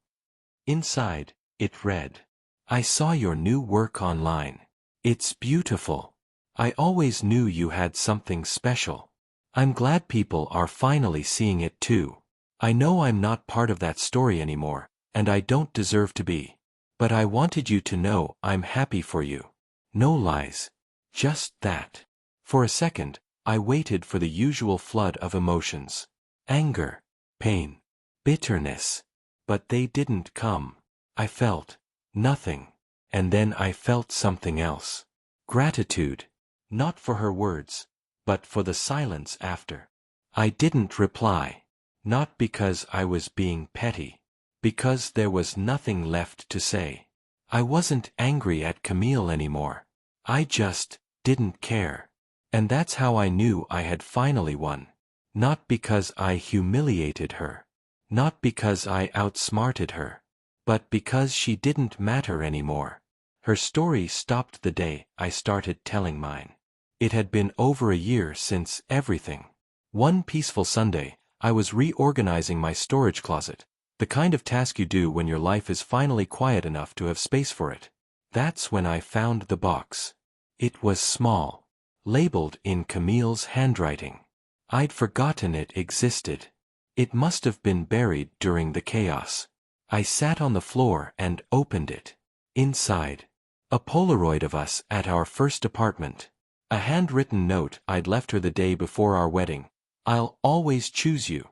Inside, it read, "I saw your new work online. It's beautiful. I always knew you had something special. I'm glad people are finally seeing it too. I know I'm not part of that story anymore, and I don't deserve to be. But I wanted you to know I'm happy for you. No lies. Just that." For a second, I waited for the usual flood of emotions. Anger, pain, bitterness. But they didn't come. I felt nothing. And then I felt something else. Gratitude. Not for her words, but for the silence after. I didn't reply. Not because I was being petty. Because there was nothing left to say. I wasn't angry at Camille anymore. I just didn't care. And that's how I knew I had finally won. Not because I humiliated her. Not because I outsmarted her. But because she didn't matter anymore. Her story stopped the day I started telling mine. It had been over a year since everything. One peaceful Sunday, I was reorganizing my storage closet, the kind of task you do when your life is finally quiet enough to have space for it. That's when I found the box. It was small, labeled in Camille's handwriting. I'd forgotten it existed. It must have been buried during the chaos. I sat on the floor and opened it. Inside, a Polaroid of us at our first apartment. A handwritten note I'd left her the day before our wedding. "I'll always choose you."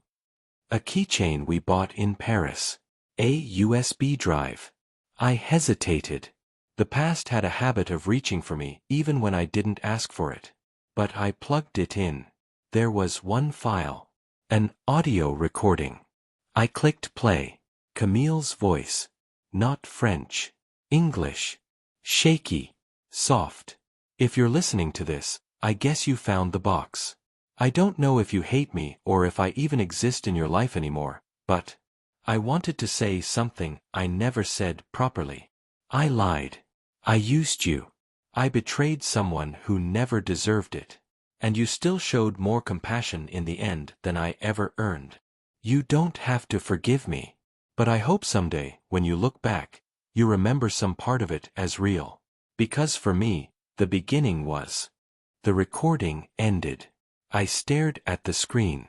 A keychain we bought in Paris. A USB drive. I hesitated. The past had a habit of reaching for me even when I didn't ask for it. But I plugged it in. There was one file. An audio recording. I clicked play. Camille's voice. Not French. English. Shaky. Soft. "If you're listening to this, I guess you found the box. I don't know if you hate me or if I even exist in your life anymore, but I wanted to say something I never said properly. I lied. I used you. I betrayed someone who never deserved it. And you still showed more compassion in the end than I ever earned. You don't have to forgive me. But I hope someday, when you look back, you remember some part of it as real. Because for me, the beginning was." The recording ended. I stared at the screen.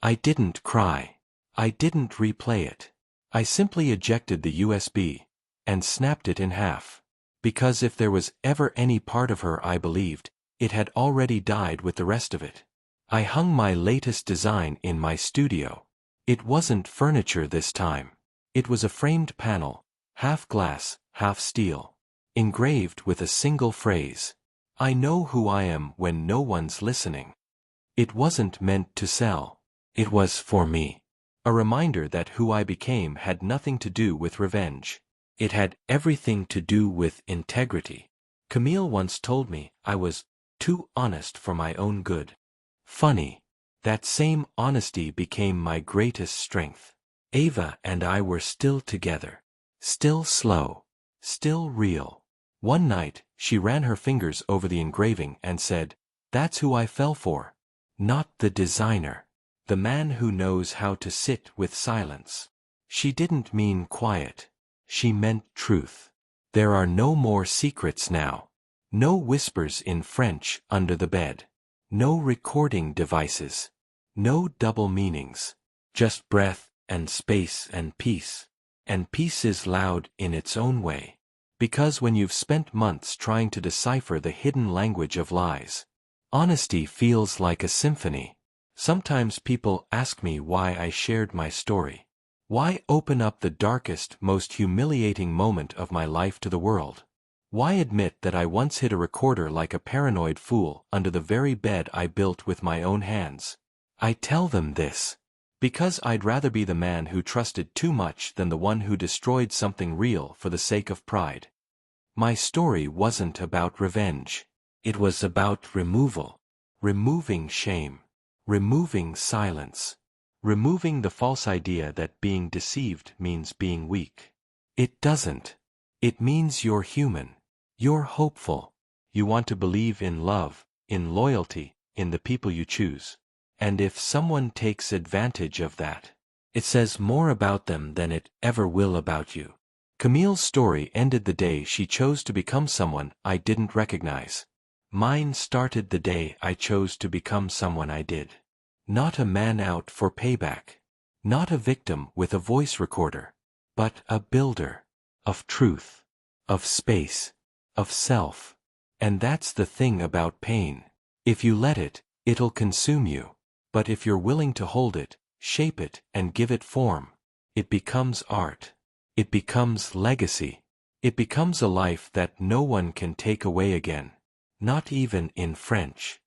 I didn't cry. I didn't replay it. I simply ejected the USB and snapped it in half. Because if there was ever any part of her I believed, it had already died with the rest of it. I hung my latest design in my studio. It wasn't furniture this time. It was a framed panel, half glass, half steel. Engraved with a single phrase. "I know who I am when no one's listening." It wasn't meant to sell. It was for me. A reminder that who I became had nothing to do with revenge. It had everything to do with integrity. Camille once told me I was too honest for my own good. Funny. That same honesty became my greatest strength. Ava and I were still together. Still slow. Still real. One night, she ran her fingers over the engraving and said, "That's who I fell for. Not the designer. The man who knows how to sit with silence." She didn't mean quiet. She meant truth. There are no more secrets now. No whispers in French under the bed. No recording devices. No double meanings. Just breath and space and peace. And peace is loud in its own way. Because when you've spent months trying to decipher the hidden language of lies, honesty feels like a symphony. Sometimes people ask me why I shared my story. Why open up the darkest, most humiliating moment of my life to the world? Why admit that I once hid a recorder like a paranoid fool under the very bed I built with my own hands? I tell them this because I'd rather be the man who trusted too much than the one who destroyed something real for the sake of pride. My story wasn't about revenge. It was about removal. Removing shame. Removing silence. Removing the false idea that being deceived means being weak. It doesn't. It means you're human. You're hopeful. You want to believe in love, in loyalty, in the people you choose. And if someone takes advantage of that, it says more about them than it ever will about you. Camille's story ended the day she chose to become someone I didn't recognize. Mine started the day I chose to become someone I did. Not a man out for payback. Not a victim with a voice recorder. But a builder. Of truth. Of space. Of self. And that's the thing about pain. If you let it, it'll consume you. But if you're willing to hold it, shape it, and give it form, it becomes art. It becomes legacy. It becomes a life that no one can take away again. Not even in French.